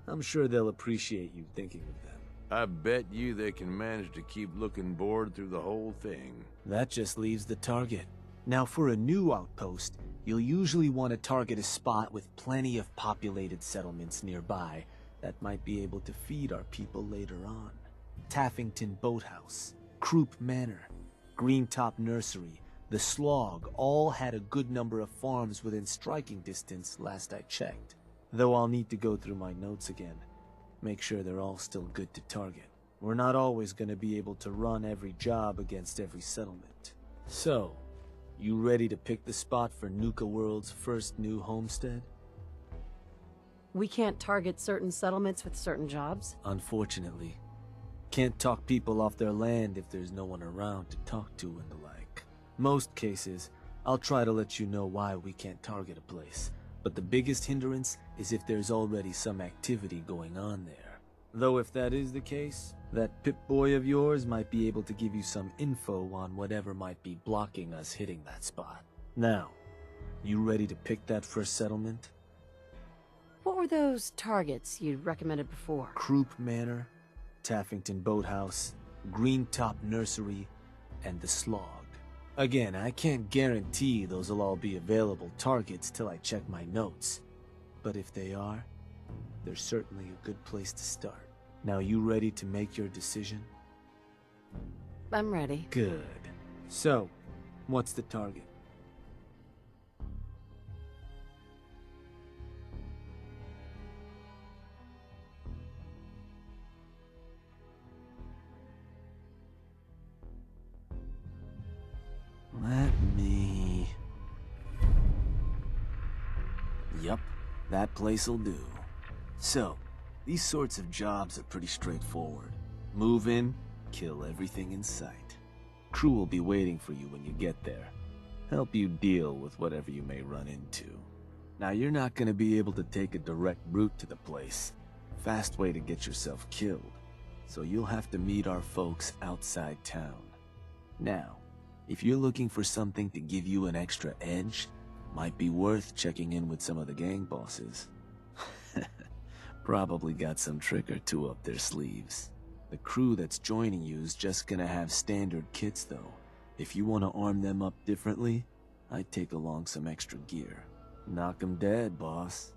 Speaker 12: I'm sure they'll appreciate you thinking of them.
Speaker 3: I bet you they can manage to keep looking bored through the whole thing.
Speaker 12: That just leaves the target. Now for a new outpost, you'll usually want to target a spot with plenty of populated settlements nearby that might be able to feed our people later on. Taffington Boathouse, Croup Manor, Greentop Nursery, the Slog all had a good number of farms within striking distance last I checked. Though I'll need to go through my notes again. Make sure they're all still good to target. We're not always going to be able to run every job against every settlement. So, you ready to pick the spot for Nuka-World's first new homestead?
Speaker 11: We can't target certain settlements with certain jobs?
Speaker 12: Unfortunately. Can't talk people off their land if there's no one around to talk to and the like. Most cases, I'll try to let you know why we can't target a place, but the biggest hindrance is if there's already some activity going on there. Though if that is the case, that Pip-Boy of yours might be able to give you some info on whatever might be blocking us hitting that spot. Now, you ready to pick that first settlement?
Speaker 11: What were those targets you recommended before?
Speaker 12: Croup Manor, Taffington Boathouse, Greentop Nursery, and the Slog. Again, I can't guarantee those will all be available targets till I check my notes. But if they are, they're certainly a good place to start. Now you ready to make your decision?
Speaker 11: I'm ready.
Speaker 12: Good. So, what's the target? Let me... Yup, that place'll do. So, these sorts of jobs are pretty straightforward. Move in, kill everything in sight. Crew will be waiting for you when you get there. Help you deal with whatever you may run into. Now, you're not gonna be able to take a direct route to the place. Fast way to get yourself killed. So you'll have to meet our folks outside town. Now, if you're looking for something to give you an extra edge, might be worth checking in with some of the gang bosses. Probably got some trick or two up their sleeves. The crew that's joining you is just gonna have standard kits though. If you want to arm them up differently, I'd take along some extra gear. Knock 'em dead, boss.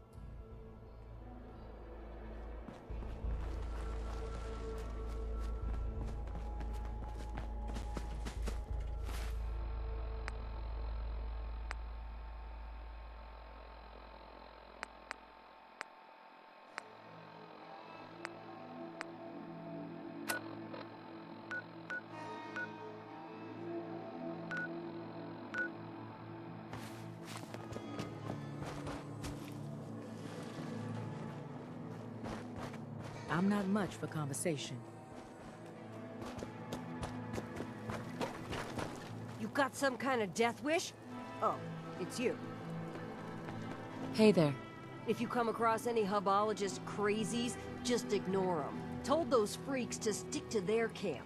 Speaker 13: I'm not much for conversation.
Speaker 14: You got some kind of death wish? Oh, it's you.
Speaker 11: Hey there.
Speaker 14: If you come across any hubologist crazies, just ignore them. Told those freaks to stick to their camp.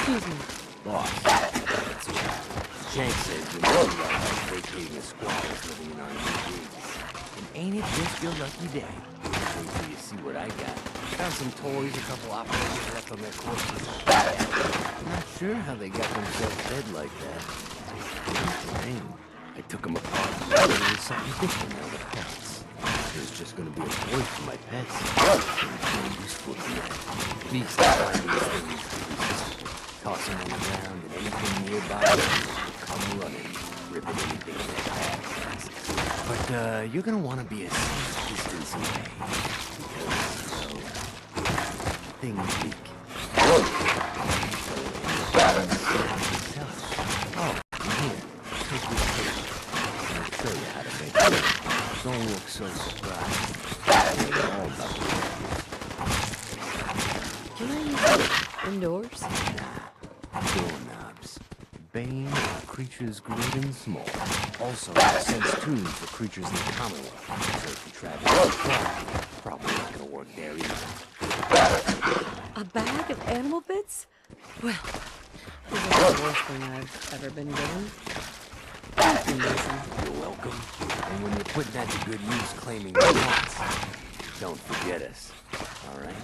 Speaker 11: Excuse me.
Speaker 15: Boss, Shank says you're not like vacating the squatters living in our new digs. And ain't it just your lucky day? Wait till you see what I got. Found some toys, a couple operators left on their corpses. Not sure how they got themselves dead like that. I took them apart and made it something different out of pets. There's just gonna be a toy for my pets. It's useful to me. These things, toss them on the ground and anything nearby will come running, ripping anything in their path. But you're gonna want to be a safe distance away because, things leak. Oh, and here, take this tape. I'll show you how to make it. Don't look so surprised. It's all about the
Speaker 11: Can I use it indoors?
Speaker 15: doorknobs. Bane of creatures great and small. Also, sense tunes for creatures in the Commonwealth. So if you try to probably not gonna work there either.
Speaker 11: A bag of animal bits? Well, this is the worst thing I've ever been given. Thank you, Mason.
Speaker 15: You're welcome. And when you're putting that to good use claiming your wants, don't forget us. All right?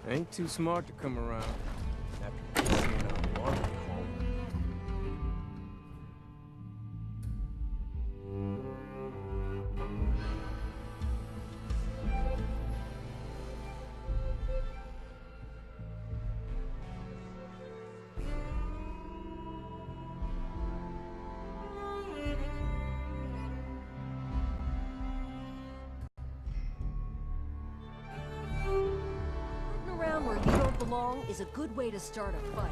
Speaker 16: Ain't too smart to come around after being a water hole.
Speaker 14: Rooting around where you don't belong is a good way to start a fight.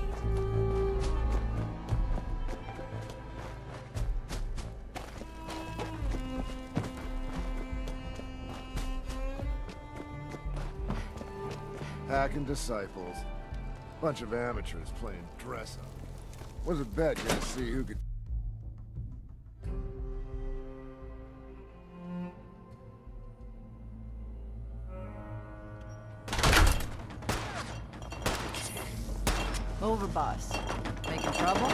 Speaker 17: Hacking disciples. Bunch of amateurs playing dress-up. Was a bet gonna see who could...
Speaker 11: Over, boss. Making trouble?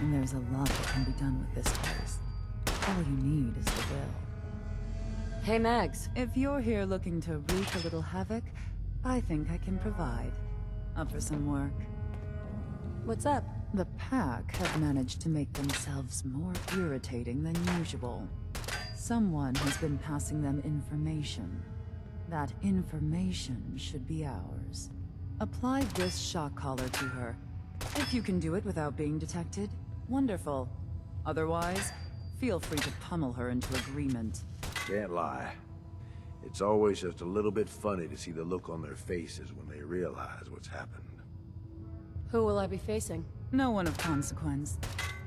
Speaker 13: And there's a lot that can be done with this place. All you need is the will.
Speaker 14: Hey, Mags.
Speaker 13: If you're here looking to wreak a little havoc, I think I can provide. Up for some work?
Speaker 14: What's up?
Speaker 13: The pack have managed to make themselves more irritating than usual. Someone has been passing them information. That information should be ours. Apply this shock collar to her. If you can do it without being detected, wonderful. Otherwise, feel free to pummel her into agreement.
Speaker 3: Can't lie. It's always just a little bit funny to see the look on their faces when they realize what's happened.
Speaker 14: Who will I be facing?
Speaker 13: No one of consequence.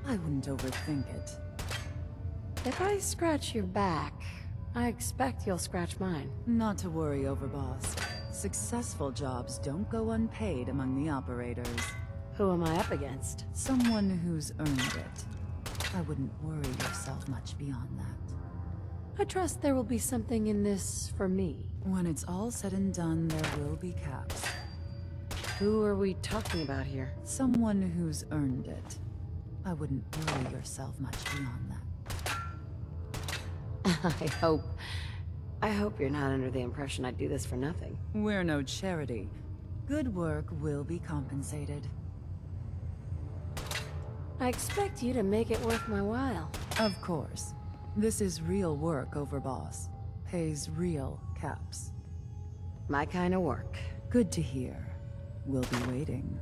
Speaker 13: I wouldn't overthink it.
Speaker 18: If I scratch your back, I expect you'll scratch mine.
Speaker 13: Not to worry, Overboss. Successful jobs don't go unpaid among the operators.
Speaker 18: Who am I up against?
Speaker 13: Someone who's earned it. I wouldn't worry yourself much beyond that.
Speaker 18: I trust there will be something in this for me.
Speaker 13: When it's all said and done, there will be caps.
Speaker 18: Who are we talking about here?
Speaker 13: Someone who's earned it. I wouldn't worry yourself much beyond that.
Speaker 18: I hope you're not under the impression I do this for nothing.
Speaker 13: We're no charity. Good work will be compensated.
Speaker 18: I expect you to make it worth my while.
Speaker 13: Of course. This is real work, Overboss. Pays real caps.
Speaker 18: My kind of work.
Speaker 13: Good to hear. We'll be waiting.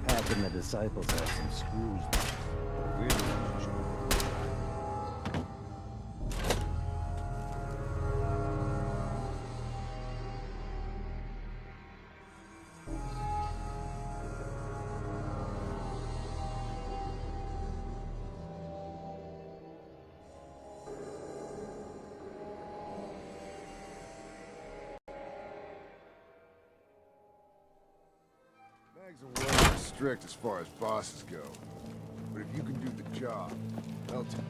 Speaker 15: Pack and the disciples have some screws. Really unusual.
Speaker 17: Mags are well strict as far as bosses go. But if you can do the job, they'll take...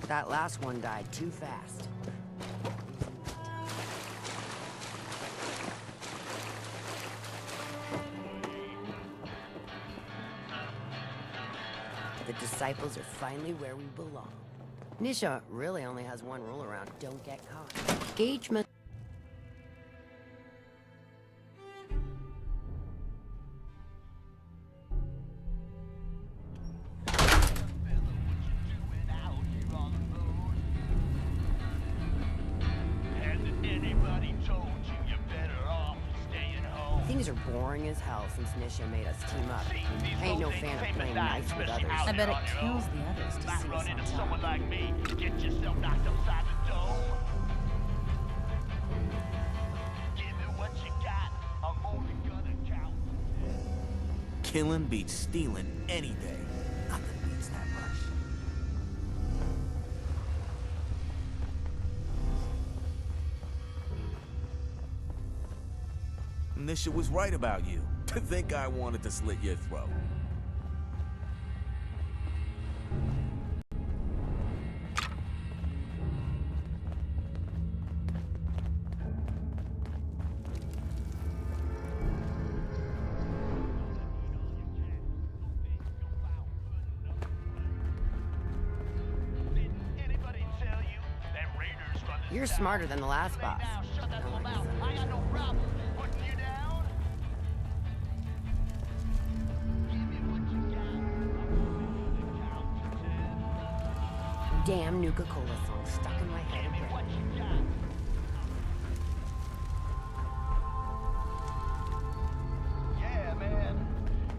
Speaker 14: That last one died too fast. The disciples are finally where we belong. Nisha really only has one rule around don't get caught.
Speaker 18: Gage must...
Speaker 14: Things are boring as hell since Nisha made us team up. I ain't no fan of playing nice with others.
Speaker 13: I bet it kills the others to see us on top.
Speaker 10: Like me, get yourself knocked upside the dome. Give me what you got, I'm only gonna count.
Speaker 19: Killing beats stealing any day. Nothing beats that rush. Nisha was right about you. To think I wanted to slit your throat.
Speaker 20: You're smarter than the last boss. Damn Nuka-Cola song stuck in my head again.
Speaker 10: Yeah, man.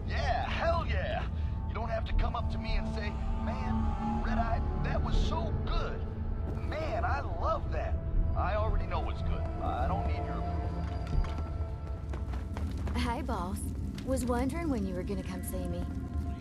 Speaker 10: Yeah, hell yeah. You don't have to come up to me and say, man, Red Eye, that was so good. Man, I love that. I already know what's good. I don't need your approval.
Speaker 21: Hey, boss. Was wondering when you were gonna come see me.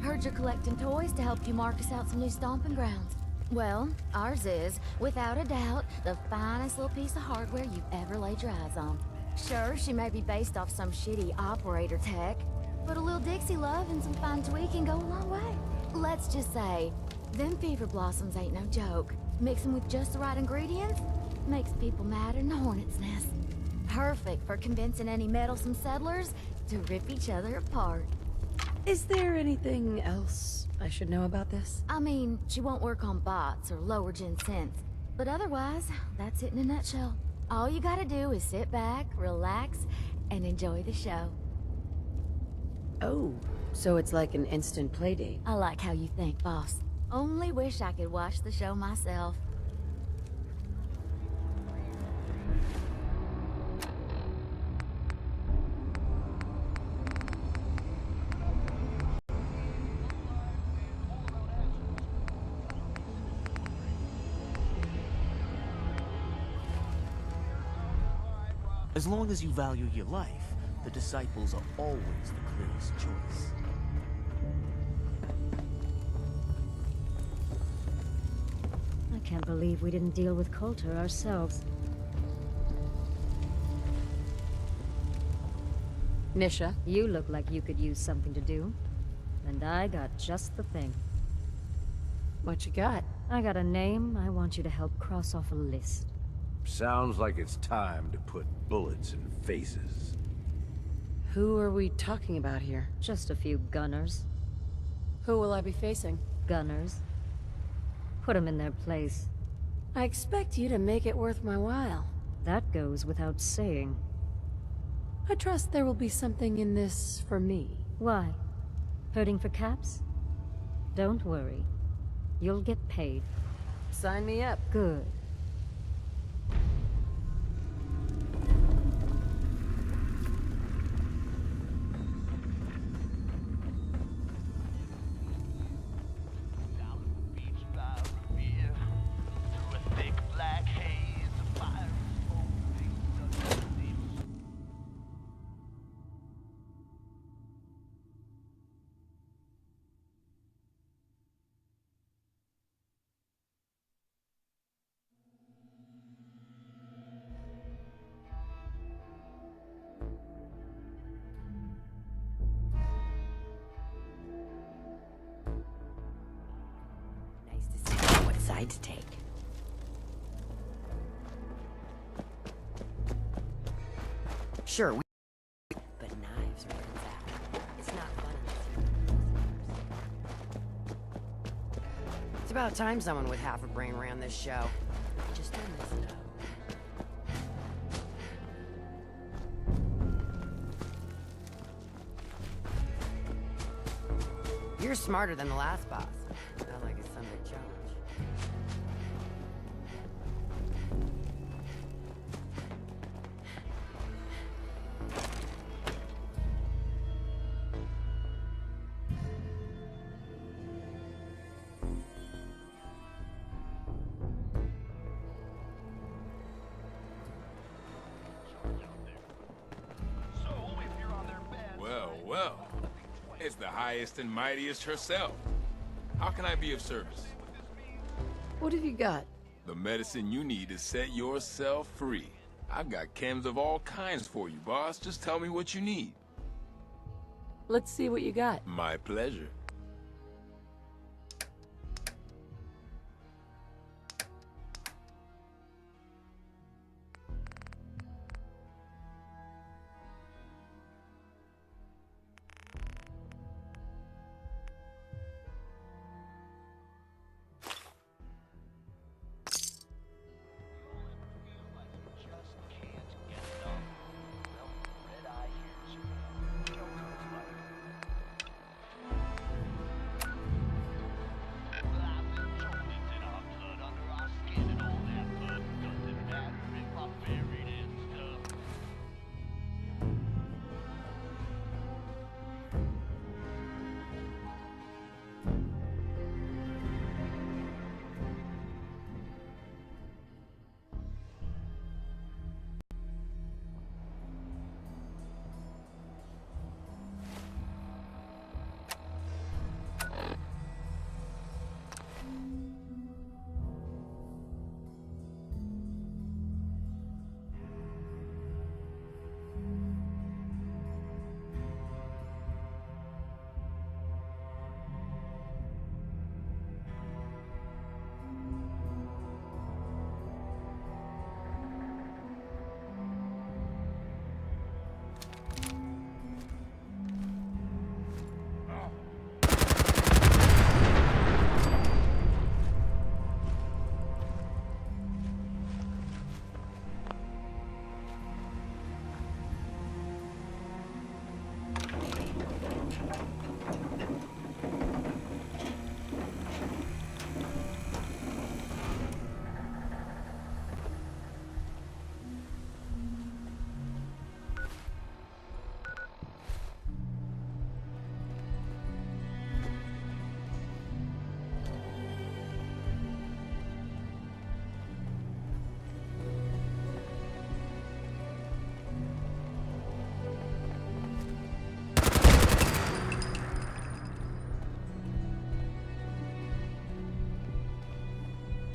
Speaker 21: Heard you're collecting toys to help you mark us out some new stomping grounds. Well, ours is, without a doubt, the finest little piece of hardware you've ever laid your eyes on. Sure, she may be based off some shitty operator tech, but a little Dixie love and some fine tweaking go a long way. Let's just say, them fever blossoms ain't no joke. Mix them with just the right ingredients, makes people madder than a hornet's nest. Perfect for convincing any meddlesome settlers to rip each other apart.
Speaker 11: Is there anything else I should know about this?
Speaker 21: I mean, she won't work on bots or lower gen synths, but otherwise, that's it in a nutshell. All you gotta do is sit back, relax, and enjoy the show.
Speaker 11: Oh, so it's like an instant playdate.
Speaker 21: I like how you think, boss. Only wish I could watch the show myself.
Speaker 4: As long as you value your life, the disciples are always the clearest choice.
Speaker 22: I can't believe we didn't deal with Coulter ourselves. Nisha, you look like you could use something to do. And I got just the thing.
Speaker 11: What you got?
Speaker 22: I got a name I want you to help cross off a list.
Speaker 3: Sounds like it's time to put bullets in faces.
Speaker 11: Who are we talking about here?
Speaker 22: Just a few gunners.
Speaker 11: Who will I be facing?
Speaker 22: Gunners. Put them in their place.
Speaker 11: I expect you to make it worth my while.
Speaker 22: That goes without saying.
Speaker 11: I trust there will be something in this for me.
Speaker 22: Why? Hurting for caps? Don't worry. You'll get paid.
Speaker 11: Sign me up.
Speaker 22: Good.
Speaker 20: Side to take. Sure, but knives are where it's at. It's not fun in this. It's about time someone with half a brain ran this show. Just don't mess it up. You're smarter than the last boss. I like a Sunday challenge.
Speaker 23: Well, it's the highest and mightiest herself. How can I be of service?
Speaker 11: What have you got?
Speaker 23: The medicine you need to set yourself free. I've got chems of all kinds for you, boss. Just tell me what you need.
Speaker 11: Let's see what you got.
Speaker 23: My pleasure.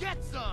Speaker 10: Get some!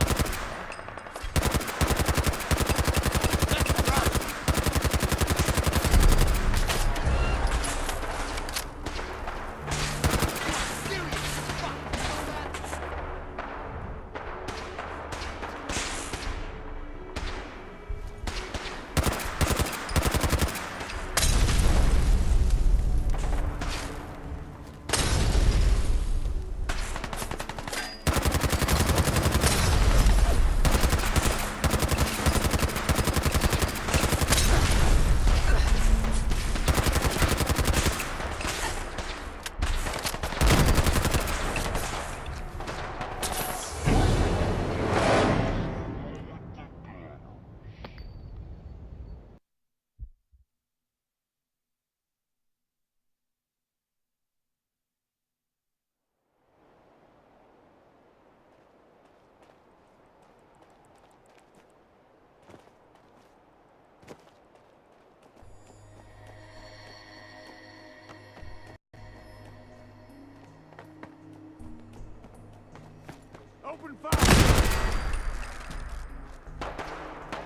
Speaker 3: Open fire!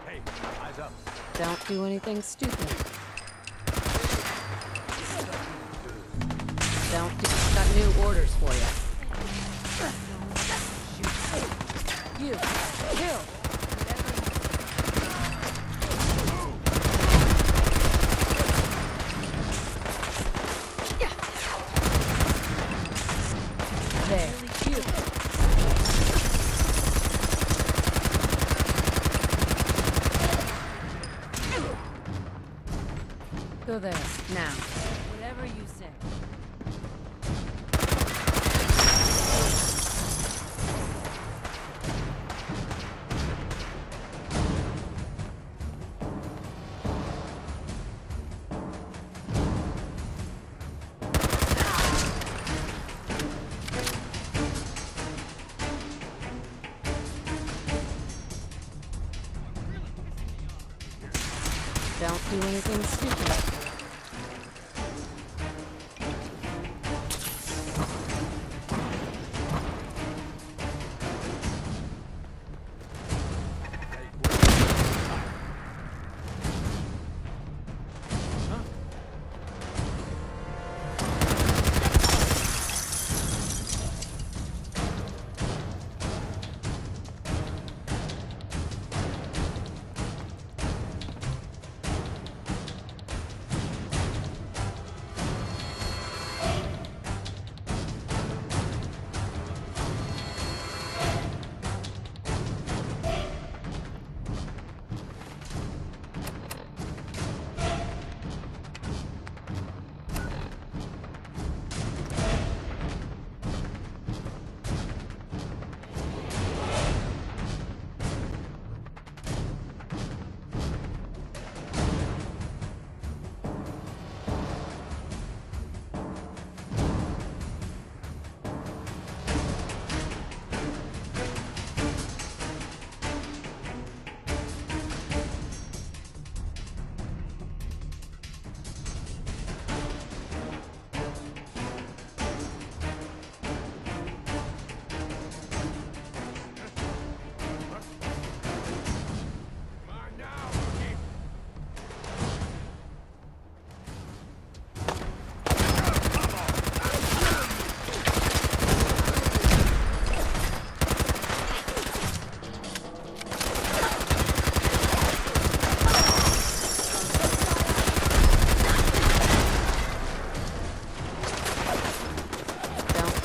Speaker 3: Hey, eyes up.
Speaker 7: Don't do anything stupid. Got new orders for you. You, kill. There, you. Go there, now.
Speaker 11: Whatever you say.
Speaker 7: Don't do anything stupid.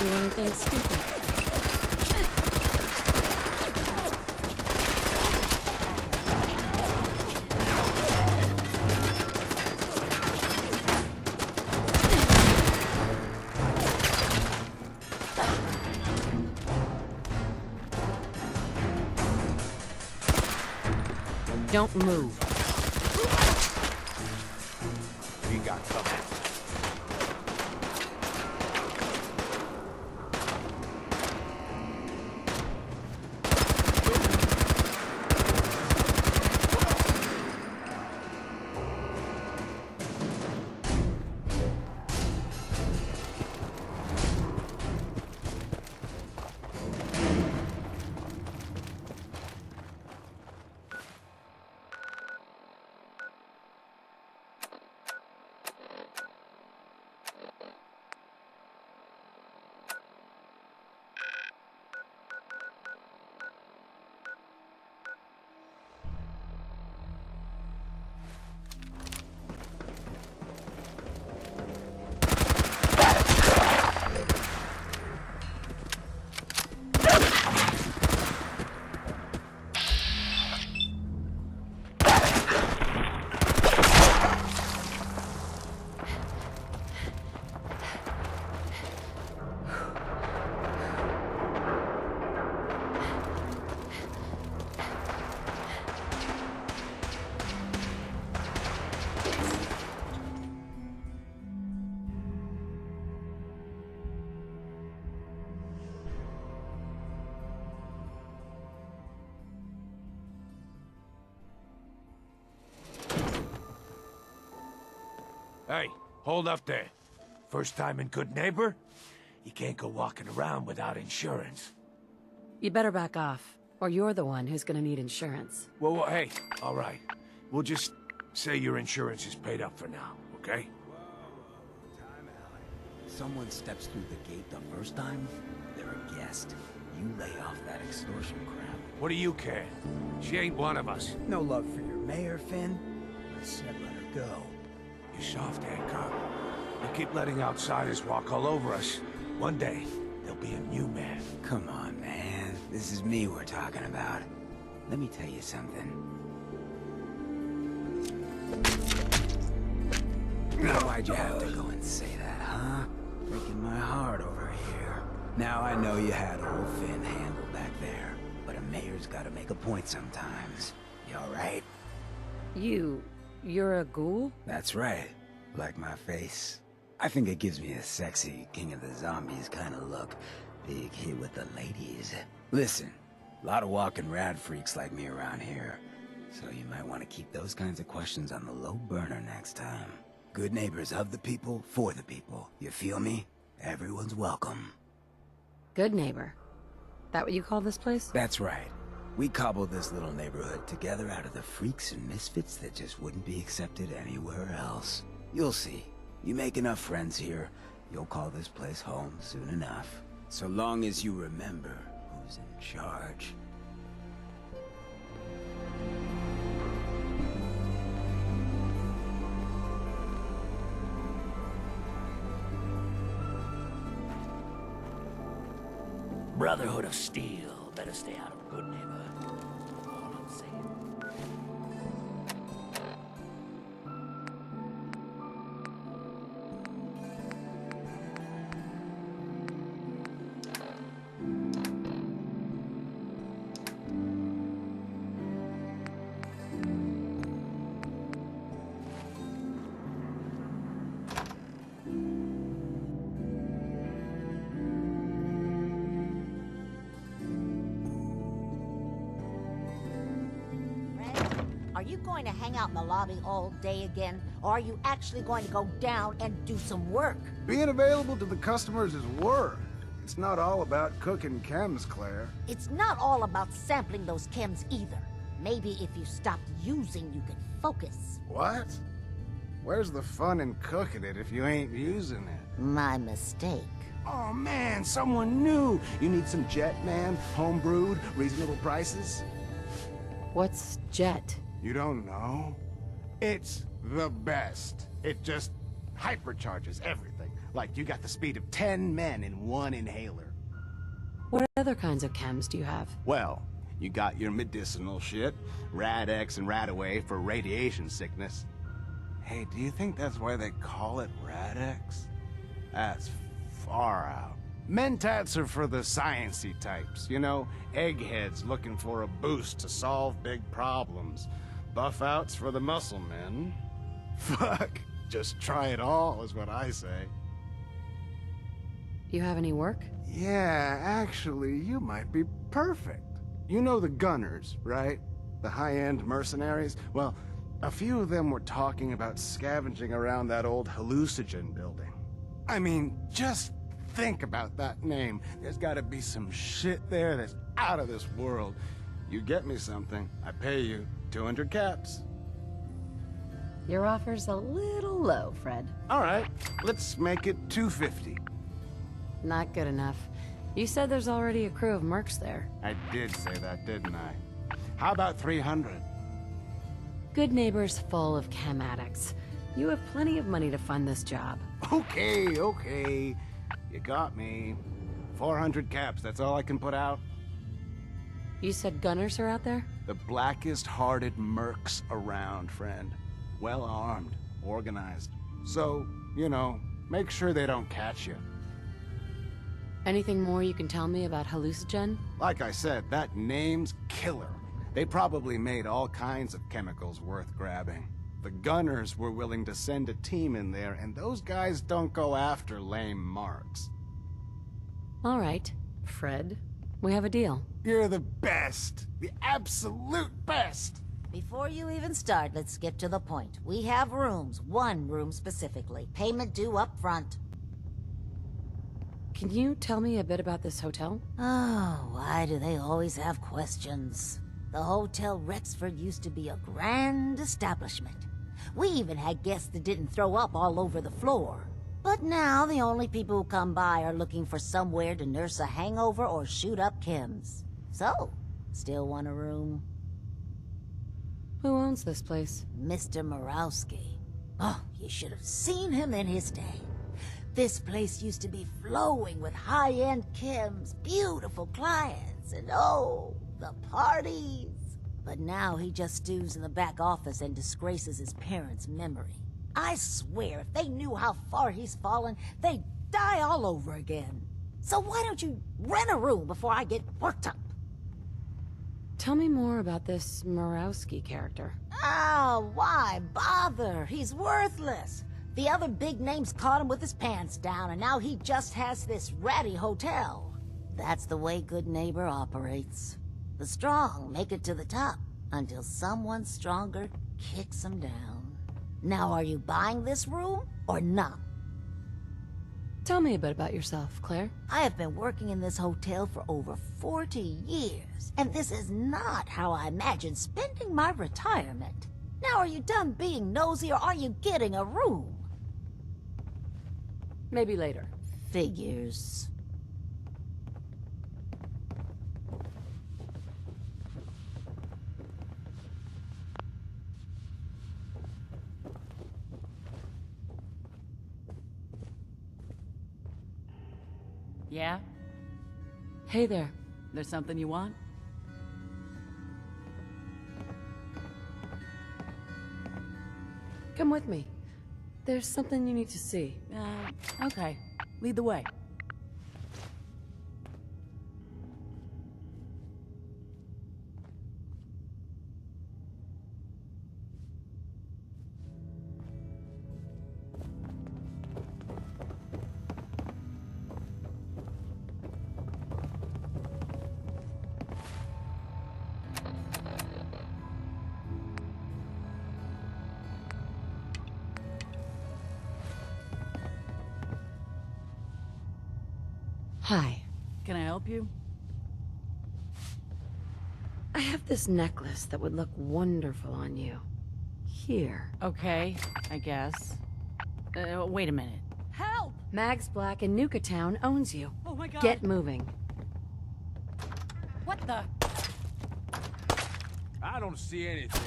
Speaker 7: Do anything stupid.
Speaker 4: Don't move.
Speaker 3: We got cover.
Speaker 1: Hey, hold up there. First time in Good Neighbor? You can't go walking around without insurance.
Speaker 4: You better back off, or you're the one who's gonna need insurance.
Speaker 1: Well, hey, all right. We'll just say your insurance is paid up for now, okay?
Speaker 15: Someone steps through the gate the first time, they're a guest. You lay off that extortion crap.
Speaker 1: What do you care? She ain't one of us.
Speaker 15: No love for your mayor, Finn? I said let her go.
Speaker 1: You soft Hancock. You keep letting outsiders walk all over us. One day, there'll be a new man.
Speaker 15: Come on, man. This is me we're talking about. Let me tell you something. Now, why'd you have to go and say that, huh? Breaking my heart over here. Now I know you had old Finn handled back there, but a mayor's gotta make a point sometimes. You alright?
Speaker 4: You're a ghoul?
Speaker 15: That's right. Like my face. I think it gives me a sexy King of the Zombies kind of look. Big hit with the ladies. Listen, a lot of walking rad freaks like me around here, so you might want to keep those kinds of questions on the low burner next time. Good neighbors of the people, for the people. You feel me? Everyone's welcome.
Speaker 4: Good neighbor. That what you call this place?
Speaker 15: That's right. We cobbled this little neighborhood together out of the freaks and misfits that just wouldn't be accepted anywhere else. You'll see. You make enough friends here, you'll call this place home soon enough. So long as you remember who's in charge.
Speaker 1: Brotherhood of Steel. Better stay out of Good Neighbor. All I'm saying.
Speaker 5: Are you going to hang out in the lobby all day again? Or are you actually going to go down and do some work?
Speaker 17: Being available to the customers is work. It's not all about cooking chems, Claire.
Speaker 5: It's not all about sampling those chems either. Maybe if you stopped using, you could focus.
Speaker 17: What? Where's the fun in cooking it if you ain't using it?
Speaker 5: My mistake.
Speaker 17: Oh man, someone new! You need some Jet, man? Homebrewed, reasonable prices?
Speaker 4: What's Jet?
Speaker 17: You don't know? It's the best. It just hypercharges everything.
Speaker 6: Like you got the speed of 10 men in one inhaler.
Speaker 11: What other kinds of chems do you have?
Speaker 6: Well, you got your medicinal shit, Rad-X and Rad-Away for radiation sickness. Hey, do you think that's why they call it Rad-X? That's far out. Mentats are for the sciencey types, you know, eggheads looking for a boost to solve big problems. Buff-outs for the muscle men. Fuck, just try it all is what I say.
Speaker 11: You have any work?
Speaker 6: Yeah, actually, you might be perfect. You know the Gunners, right? The high-end mercenaries? Well, a few of them were talking about scavenging around that old hallucinogen building. I mean, just think about that name. There's gotta be some shit there that's out of this world. You get me something, I pay you 200 caps.
Speaker 11: Your offer's a little low, Fred.
Speaker 6: All right, let's make it 250.
Speaker 11: Not good enough. You said there's already a crew of mercs there.
Speaker 6: I did say that, didn't I? How about 300?
Speaker 11: Good Neighbor's full of chem addicts. You have plenty of money to fund this job.
Speaker 6: Okay, okay. You got me. 400 caps, that's all I can put out.
Speaker 11: You said Gunners are out there?
Speaker 6: The blackest-hearted mercs around, friend. Well-armed, organized. So, you know, make sure they don't catch you.
Speaker 11: Anything more you can tell me about hallucinogen?
Speaker 6: Like I said, that name's killer. They probably made all kinds of chemicals worth grabbing. The Gunners were willing to send a team in there, and those guys don't go after lame marks.
Speaker 11: All right, Fred. We have a deal.
Speaker 6: You're the best. The absolute best.
Speaker 5: Before you even start, let's get to the point. We have rooms, one room specifically. Payment due up front.
Speaker 11: Can you tell me a bit about this hotel?
Speaker 5: Oh, why do they always have questions? The Hotel Rexford used to be a grand establishment. We even had guests that didn't throw up all over the floor. But now the only people who come by are looking for somewhere to nurse a hangover or shoot up chems. So, still want a room?
Speaker 11: Who owns this place?
Speaker 5: Mr. Morawski. Oh, you should have seen him in his day. This place used to be flowing with high-end chems, beautiful clients, and oh, the parties. But now he just stews in the back office and disgraces his parents' memory. I swear, if they knew how far he's fallen, they'd die all over again. So why don't you rent a room before I get worked up?
Speaker 11: Tell me more about this Morawski character.
Speaker 5: Oh, why bother? He's worthless. The other big names caught him with his pants down, and now he just has this ratty hotel. That's the way Good Neighbor operates. The strong make it to the top, until someone stronger kicks them down. Now, are you buying this room, or not?
Speaker 11: Tell me a bit about yourself, Claire.
Speaker 5: I have been working in this hotel for over 40 years, and this is not how I imagined spending my retirement. Now, are you done being nosy, or are you getting a room?
Speaker 11: Maybe later.
Speaker 5: Figures.
Speaker 8: Yeah?
Speaker 11: Hey there.
Speaker 8: There's something you want?
Speaker 11: Come with me. There's something you need to see.
Speaker 8: Okay. Lead the way.
Speaker 11: Hi.
Speaker 8: Can I help you?
Speaker 11: I have this necklace that would look wonderful on you. Here.
Speaker 8: Okay, I guess. Wait a minute.
Speaker 11: Help! Mags Black in Nuka-Town owns you.
Speaker 8: Oh my god!
Speaker 11: Get moving.
Speaker 8: What the?
Speaker 19: I don't see anything.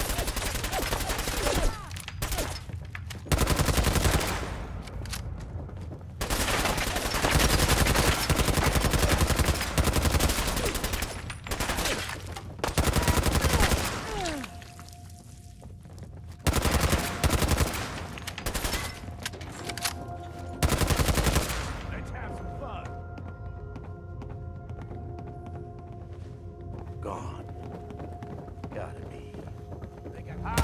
Speaker 15: gone. Gotta be. They got.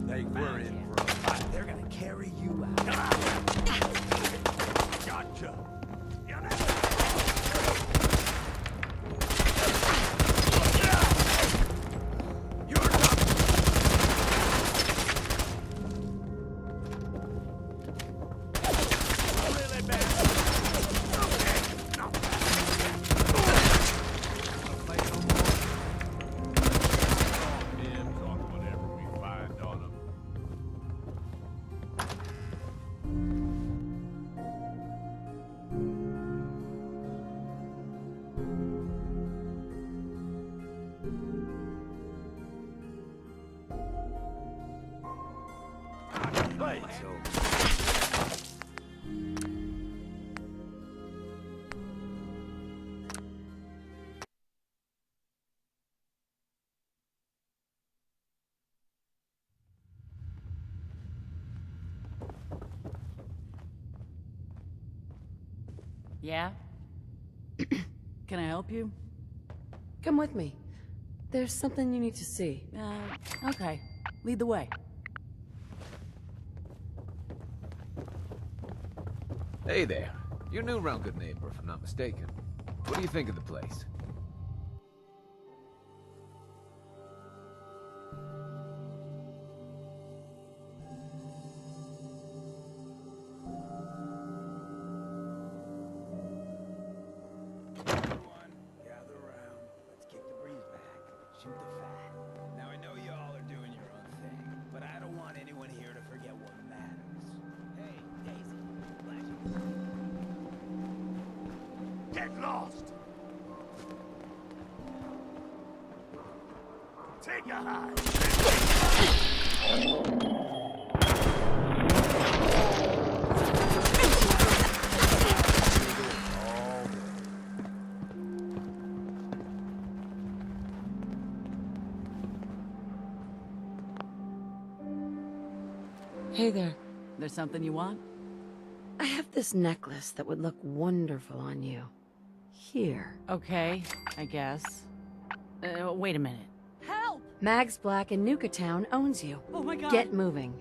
Speaker 3: They were in for a fight. They're gonna carry you out. Gotcha.
Speaker 8: Yeah? Can I help you?
Speaker 11: Come with me. There's something you need to see.
Speaker 8: Okay. Lead the way.
Speaker 2: Hey there. You're new around Good Neighbor, if I'm not mistaken. What do you think of the place?
Speaker 1: Get lost! Take a hide!
Speaker 11: Hey there.
Speaker 8: There's something you want?
Speaker 11: I have this necklace that would look wonderful on you. Here.
Speaker 8: Okay, I guess. Wait a minute.
Speaker 11: Help! Mags Black in Nuka-Town owns you.
Speaker 8: Oh my god!
Speaker 11: Get moving.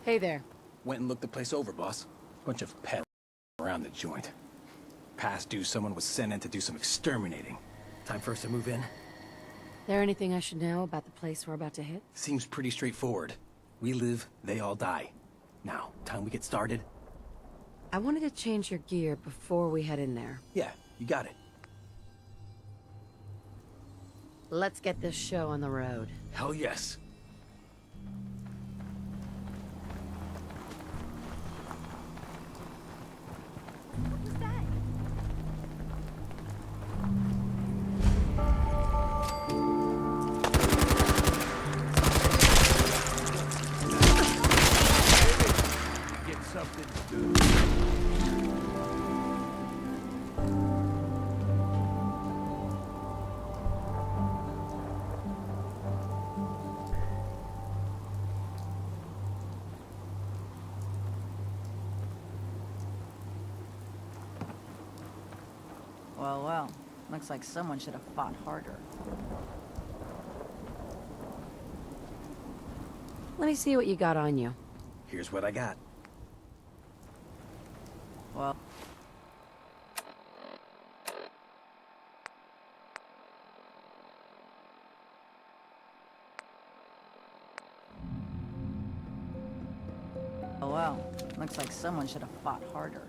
Speaker 8: Hey there.
Speaker 9: Went and looked the place over, boss. Bunch of pets around the joint. Past due, someone was sent in to do some exterminating. Time for us to move in?
Speaker 11: There anything I should know about the place we're about to hit?
Speaker 9: Seems pretty straightforward. We live, they all die. Now, time we get started?
Speaker 20: I wanted to change your gear before we head in there.
Speaker 9: Yeah, you got it.
Speaker 20: Let's get this show on the road.
Speaker 9: Hell yes.
Speaker 1: Get something to do.
Speaker 13: Well, well. Looks like someone should have fought harder.
Speaker 20: Let me see what you got on you.
Speaker 9: Here's what I got.
Speaker 13: Well... Oh well. Looks like someone should have fought harder.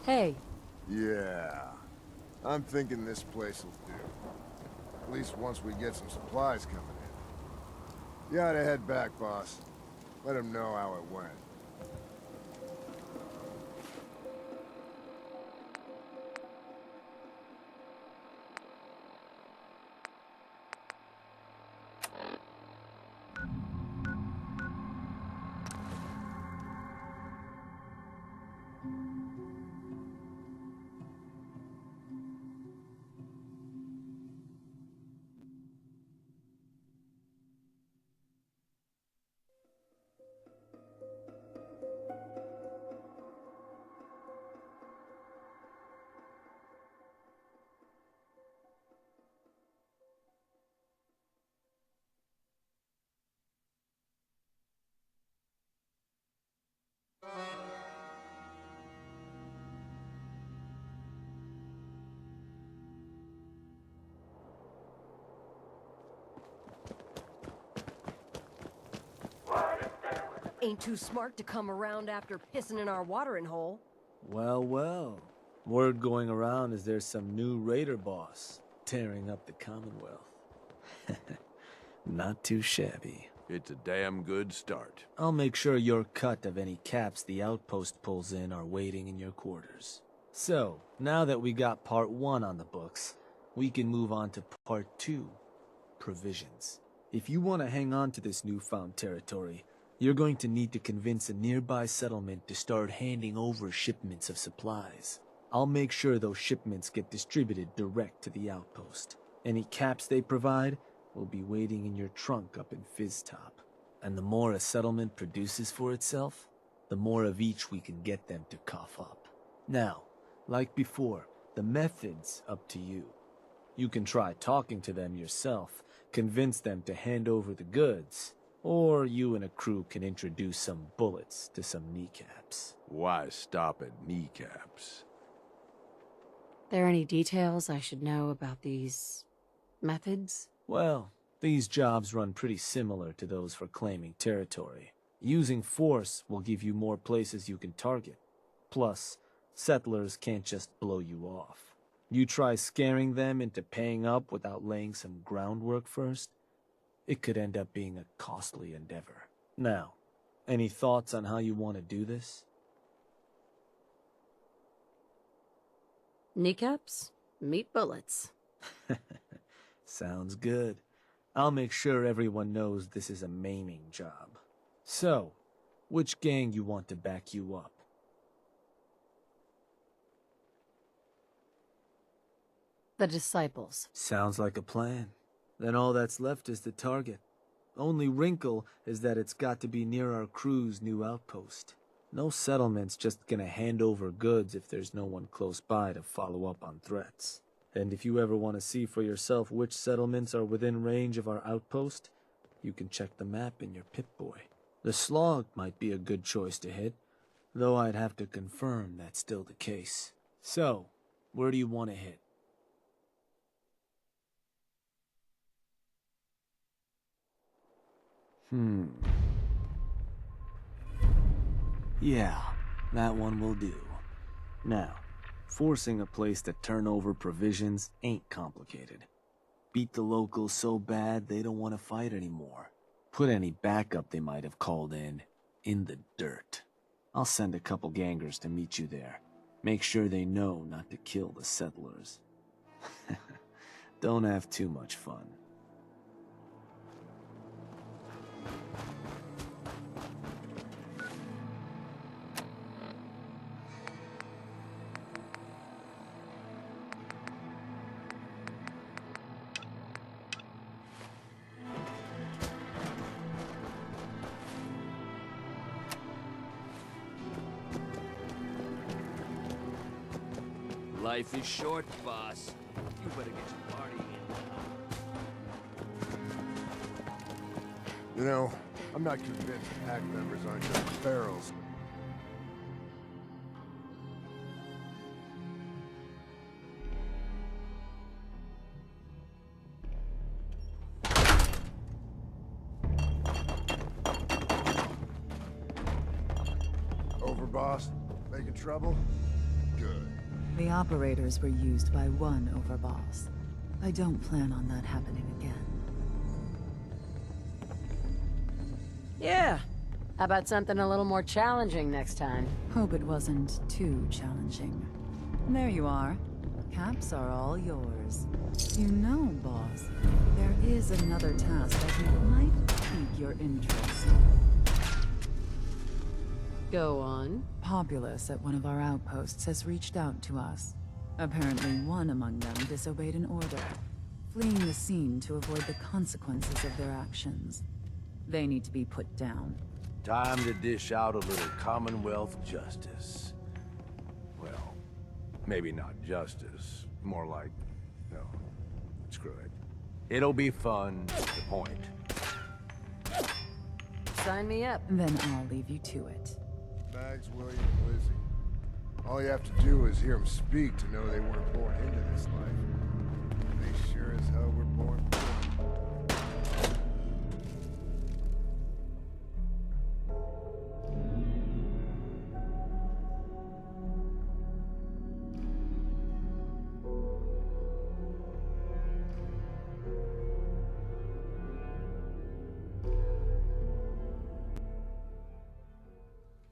Speaker 20: Hey.
Speaker 17: Yeah. I'm thinking this place will do. At least once we get some supplies coming in. You ought to head back, boss. Let him know how it went.
Speaker 14: Ain't too smart to come around after pissing in our watering hole.
Speaker 15: Well, well. Word going around is there's some new raider boss tearing up the Commonwealth. Not too shabby.
Speaker 3: It's a damn good start.
Speaker 15: I'll make sure your cut of any caps the outpost pulls in are waiting in your quarters. So, now that we got part 1 on the books, we can move on to part 2, provisions. If you want to hang on to this newfound territory, you're going to need to convince a nearby settlement to start handing over shipments of supplies. I'll make sure those shipments get distributed direct to the outpost. Any caps they provide will be waiting in your trunk up in Fizztop. And the more a settlement produces for itself, the more of each we can get them to cough up. Now, like before, the method's up to you. You can try talking to them yourself, convince them to hand over the goods, or you and a crew can introduce some bullets to some kneecaps.
Speaker 3: Why stop at kneecaps?
Speaker 8: There any details I should know about these methods?
Speaker 15: Well, these jobs run pretty similar to those for claiming territory. Using force will give you more places you can target. Plus, settlers can't just blow you off. You try scaring them into paying up without laying some groundwork first, it could end up being a costly endeavor. Now, any thoughts on how you want to do this?
Speaker 8: Kneecaps? Meat bullets.
Speaker 15: Sounds good. I'll make sure everyone knows this is a maiming job. So, which gang you want to back you up?
Speaker 8: The Disciples.
Speaker 15: Sounds like a plan. Then all that's left is the target. Only wrinkle is that it's got to be near our crew's new outpost. No settlement's just gonna hand over goods if there's no one close by to follow up on threats. And if you ever want to see for yourself which settlements are within range of our outpost, you can check the map in your Pip-Boy. The Slog might be a good choice to hit, though I'd have to confirm that's still the case. So, where do you want to hit? Yeah, that one will do. Now, forcing a place to turn over provisions ain't complicated. Beat the locals so bad they don't want to fight anymore. Put any backup they might have called in the dirt. I'll send a couple gangers to meet you there. Make sure they know not to kill the settlers. Don't have too much fun. Life is short, boss. You better get your party in.
Speaker 17: You know, I'm not convinced pack members aren't just ferals. Over, boss? Making trouble? Good.
Speaker 13: The operators were used by one overboss. I don't plan on that happening again.
Speaker 8: Yeah. How about something a little more challenging next time?
Speaker 13: Hope it wasn't too challenging. There you are. Caps are all yours. You know, boss, there is another task I think might pique your interest.
Speaker 8: Go on.
Speaker 13: Populace at one of our outposts has reached out to us. Apparently one among them disobeyed an order, fleeing the scene to avoid the consequences of their actions. They need to be put down.
Speaker 3: Time to dish out a little Commonwealth justice. Well, maybe not justice. More like, no, screw it. It'll be fun, to the point.
Speaker 8: Sign me up.
Speaker 13: Then I'll leave you to it.
Speaker 17: Mags, William, Lizzie. All you have to do is hear them speak to know they weren't born into this life. They sure as hell were born.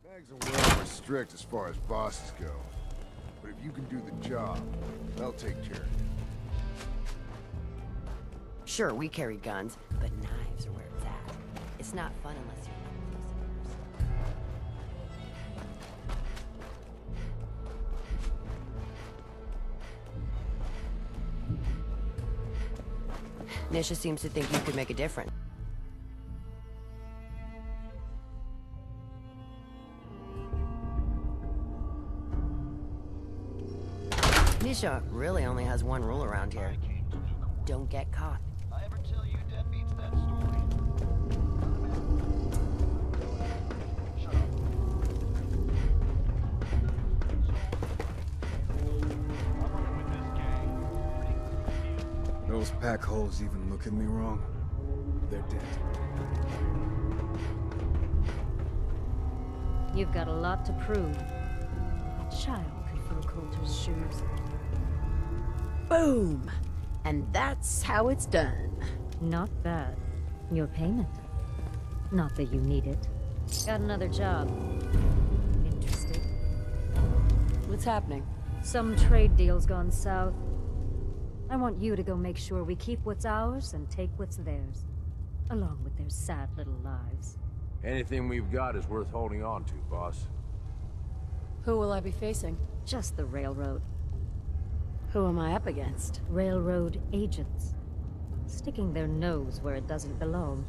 Speaker 17: Mags and Will are strict as far as bosses go. But if you can do the job, they'll take care of you.
Speaker 20: Sure, we carry guns, but knives are where it's at. It's not fun unless you're up close and personal. Nisha seems to think you could make a difference. Nisha really only has one rule around here. Don't get caught.
Speaker 10: I ever tell you Dad beats that story? Shut up. I'm running with
Speaker 12: those pack holes even look at me wrong? They're dead.
Speaker 22: You've got a lot to prove. A child could fill Coulter's shoes.
Speaker 4: Boom! And that's how it's done.
Speaker 22: Not bad. Your payment. Not that you need it. Got another job. Interested?
Speaker 4: What's happening?
Speaker 22: Some trade deal's gone south. I want you to go make sure we keep what's ours and take what's theirs. Along with their sad little lives.
Speaker 3: Anything we've got is worth holding on to, boss.
Speaker 11: Who will I be facing?
Speaker 22: Just the railroad.
Speaker 11: Who am I up against?
Speaker 22: Railroad agents. Sticking their nose where it doesn't belong.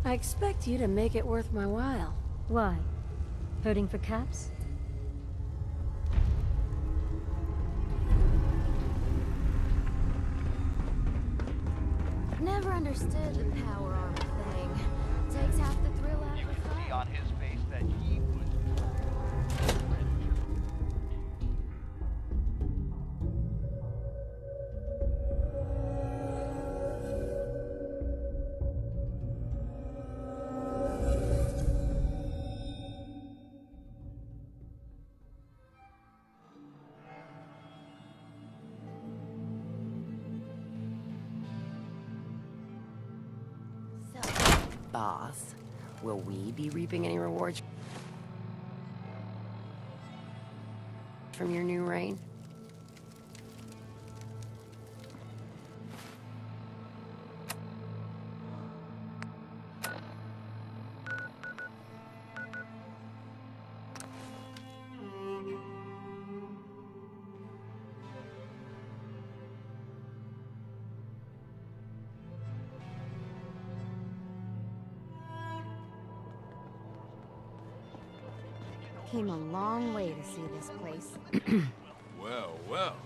Speaker 11: I expect you to make it worth my while.
Speaker 22: Why? Hurting for caps?
Speaker 21: Never understood the power armor thing. Takes half the thrill out
Speaker 10: You
Speaker 21: of the
Speaker 10: can see
Speaker 21: fight.
Speaker 10: on his face that he was
Speaker 20: Boss, will we be reaping any rewards from your new reign?
Speaker 21: Came a long way to see this place.
Speaker 23: Well, well.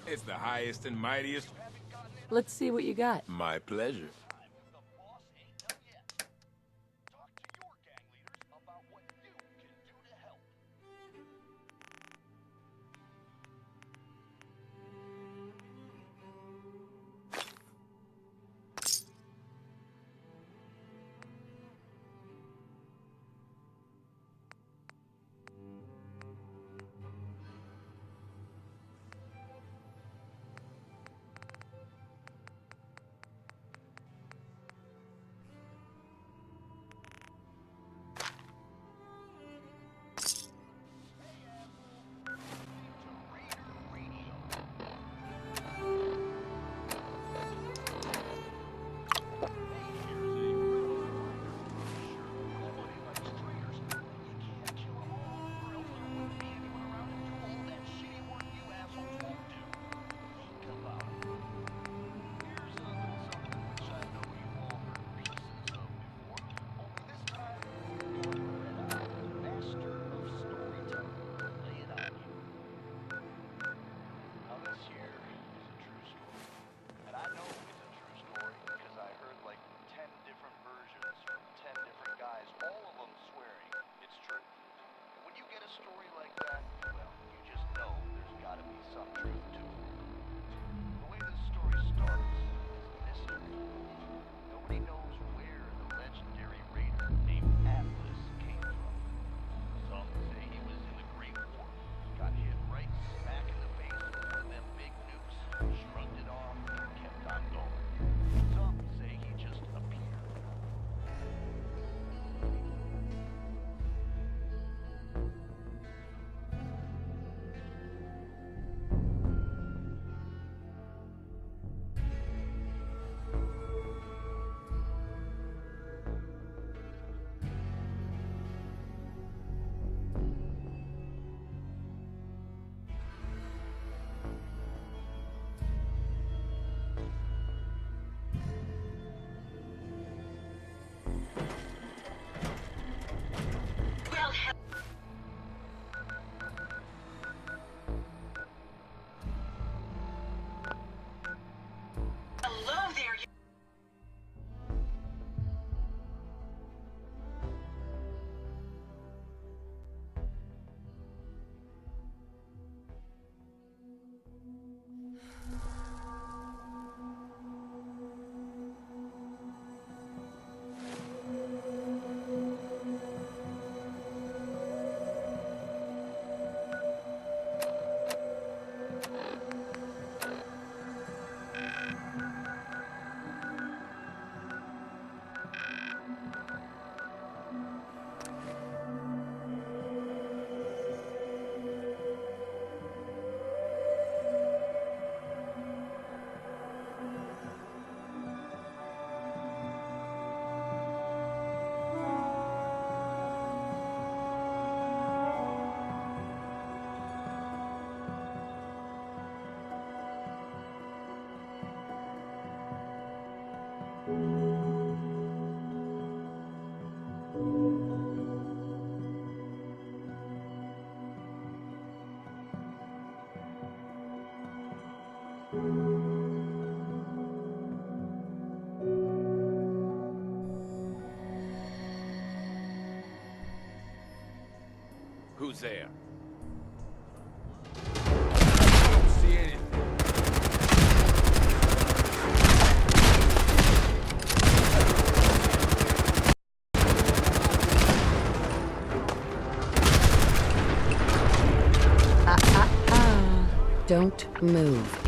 Speaker 23: It's the highest and mightiest.
Speaker 11: Let's see what you got.
Speaker 23: My pleasure. Who's there? Don't see anything.
Speaker 8: Don't move.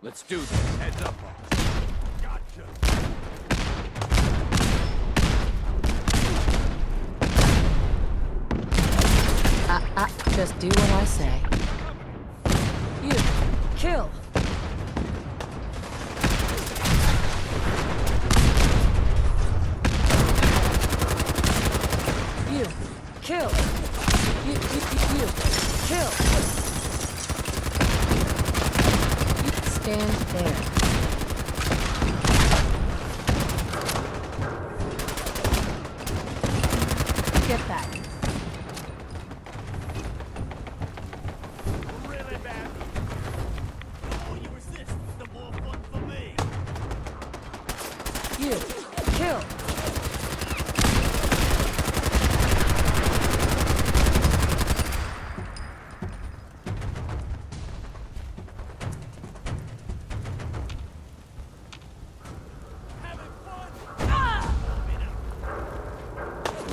Speaker 23: Let's do this. Heads up, boss. Gotcha.
Speaker 8: Just do what I say.
Speaker 11: You, kill. You, kill. You, kill.
Speaker 8: Stand there. Get back.
Speaker 10: Really bad. The more you resist, the more fun for me.
Speaker 11: You, kill.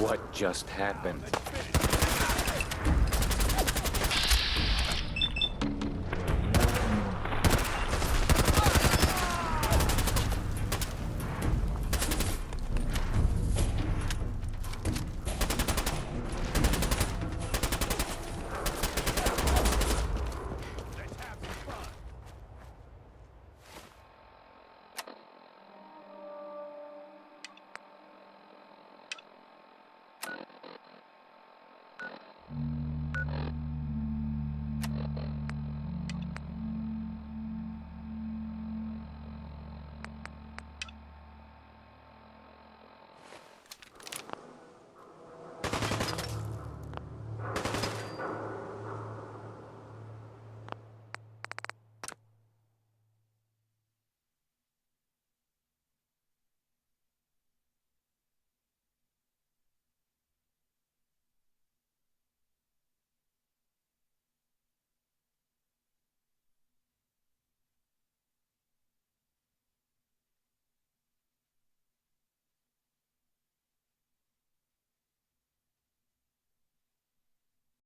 Speaker 2: What just happened?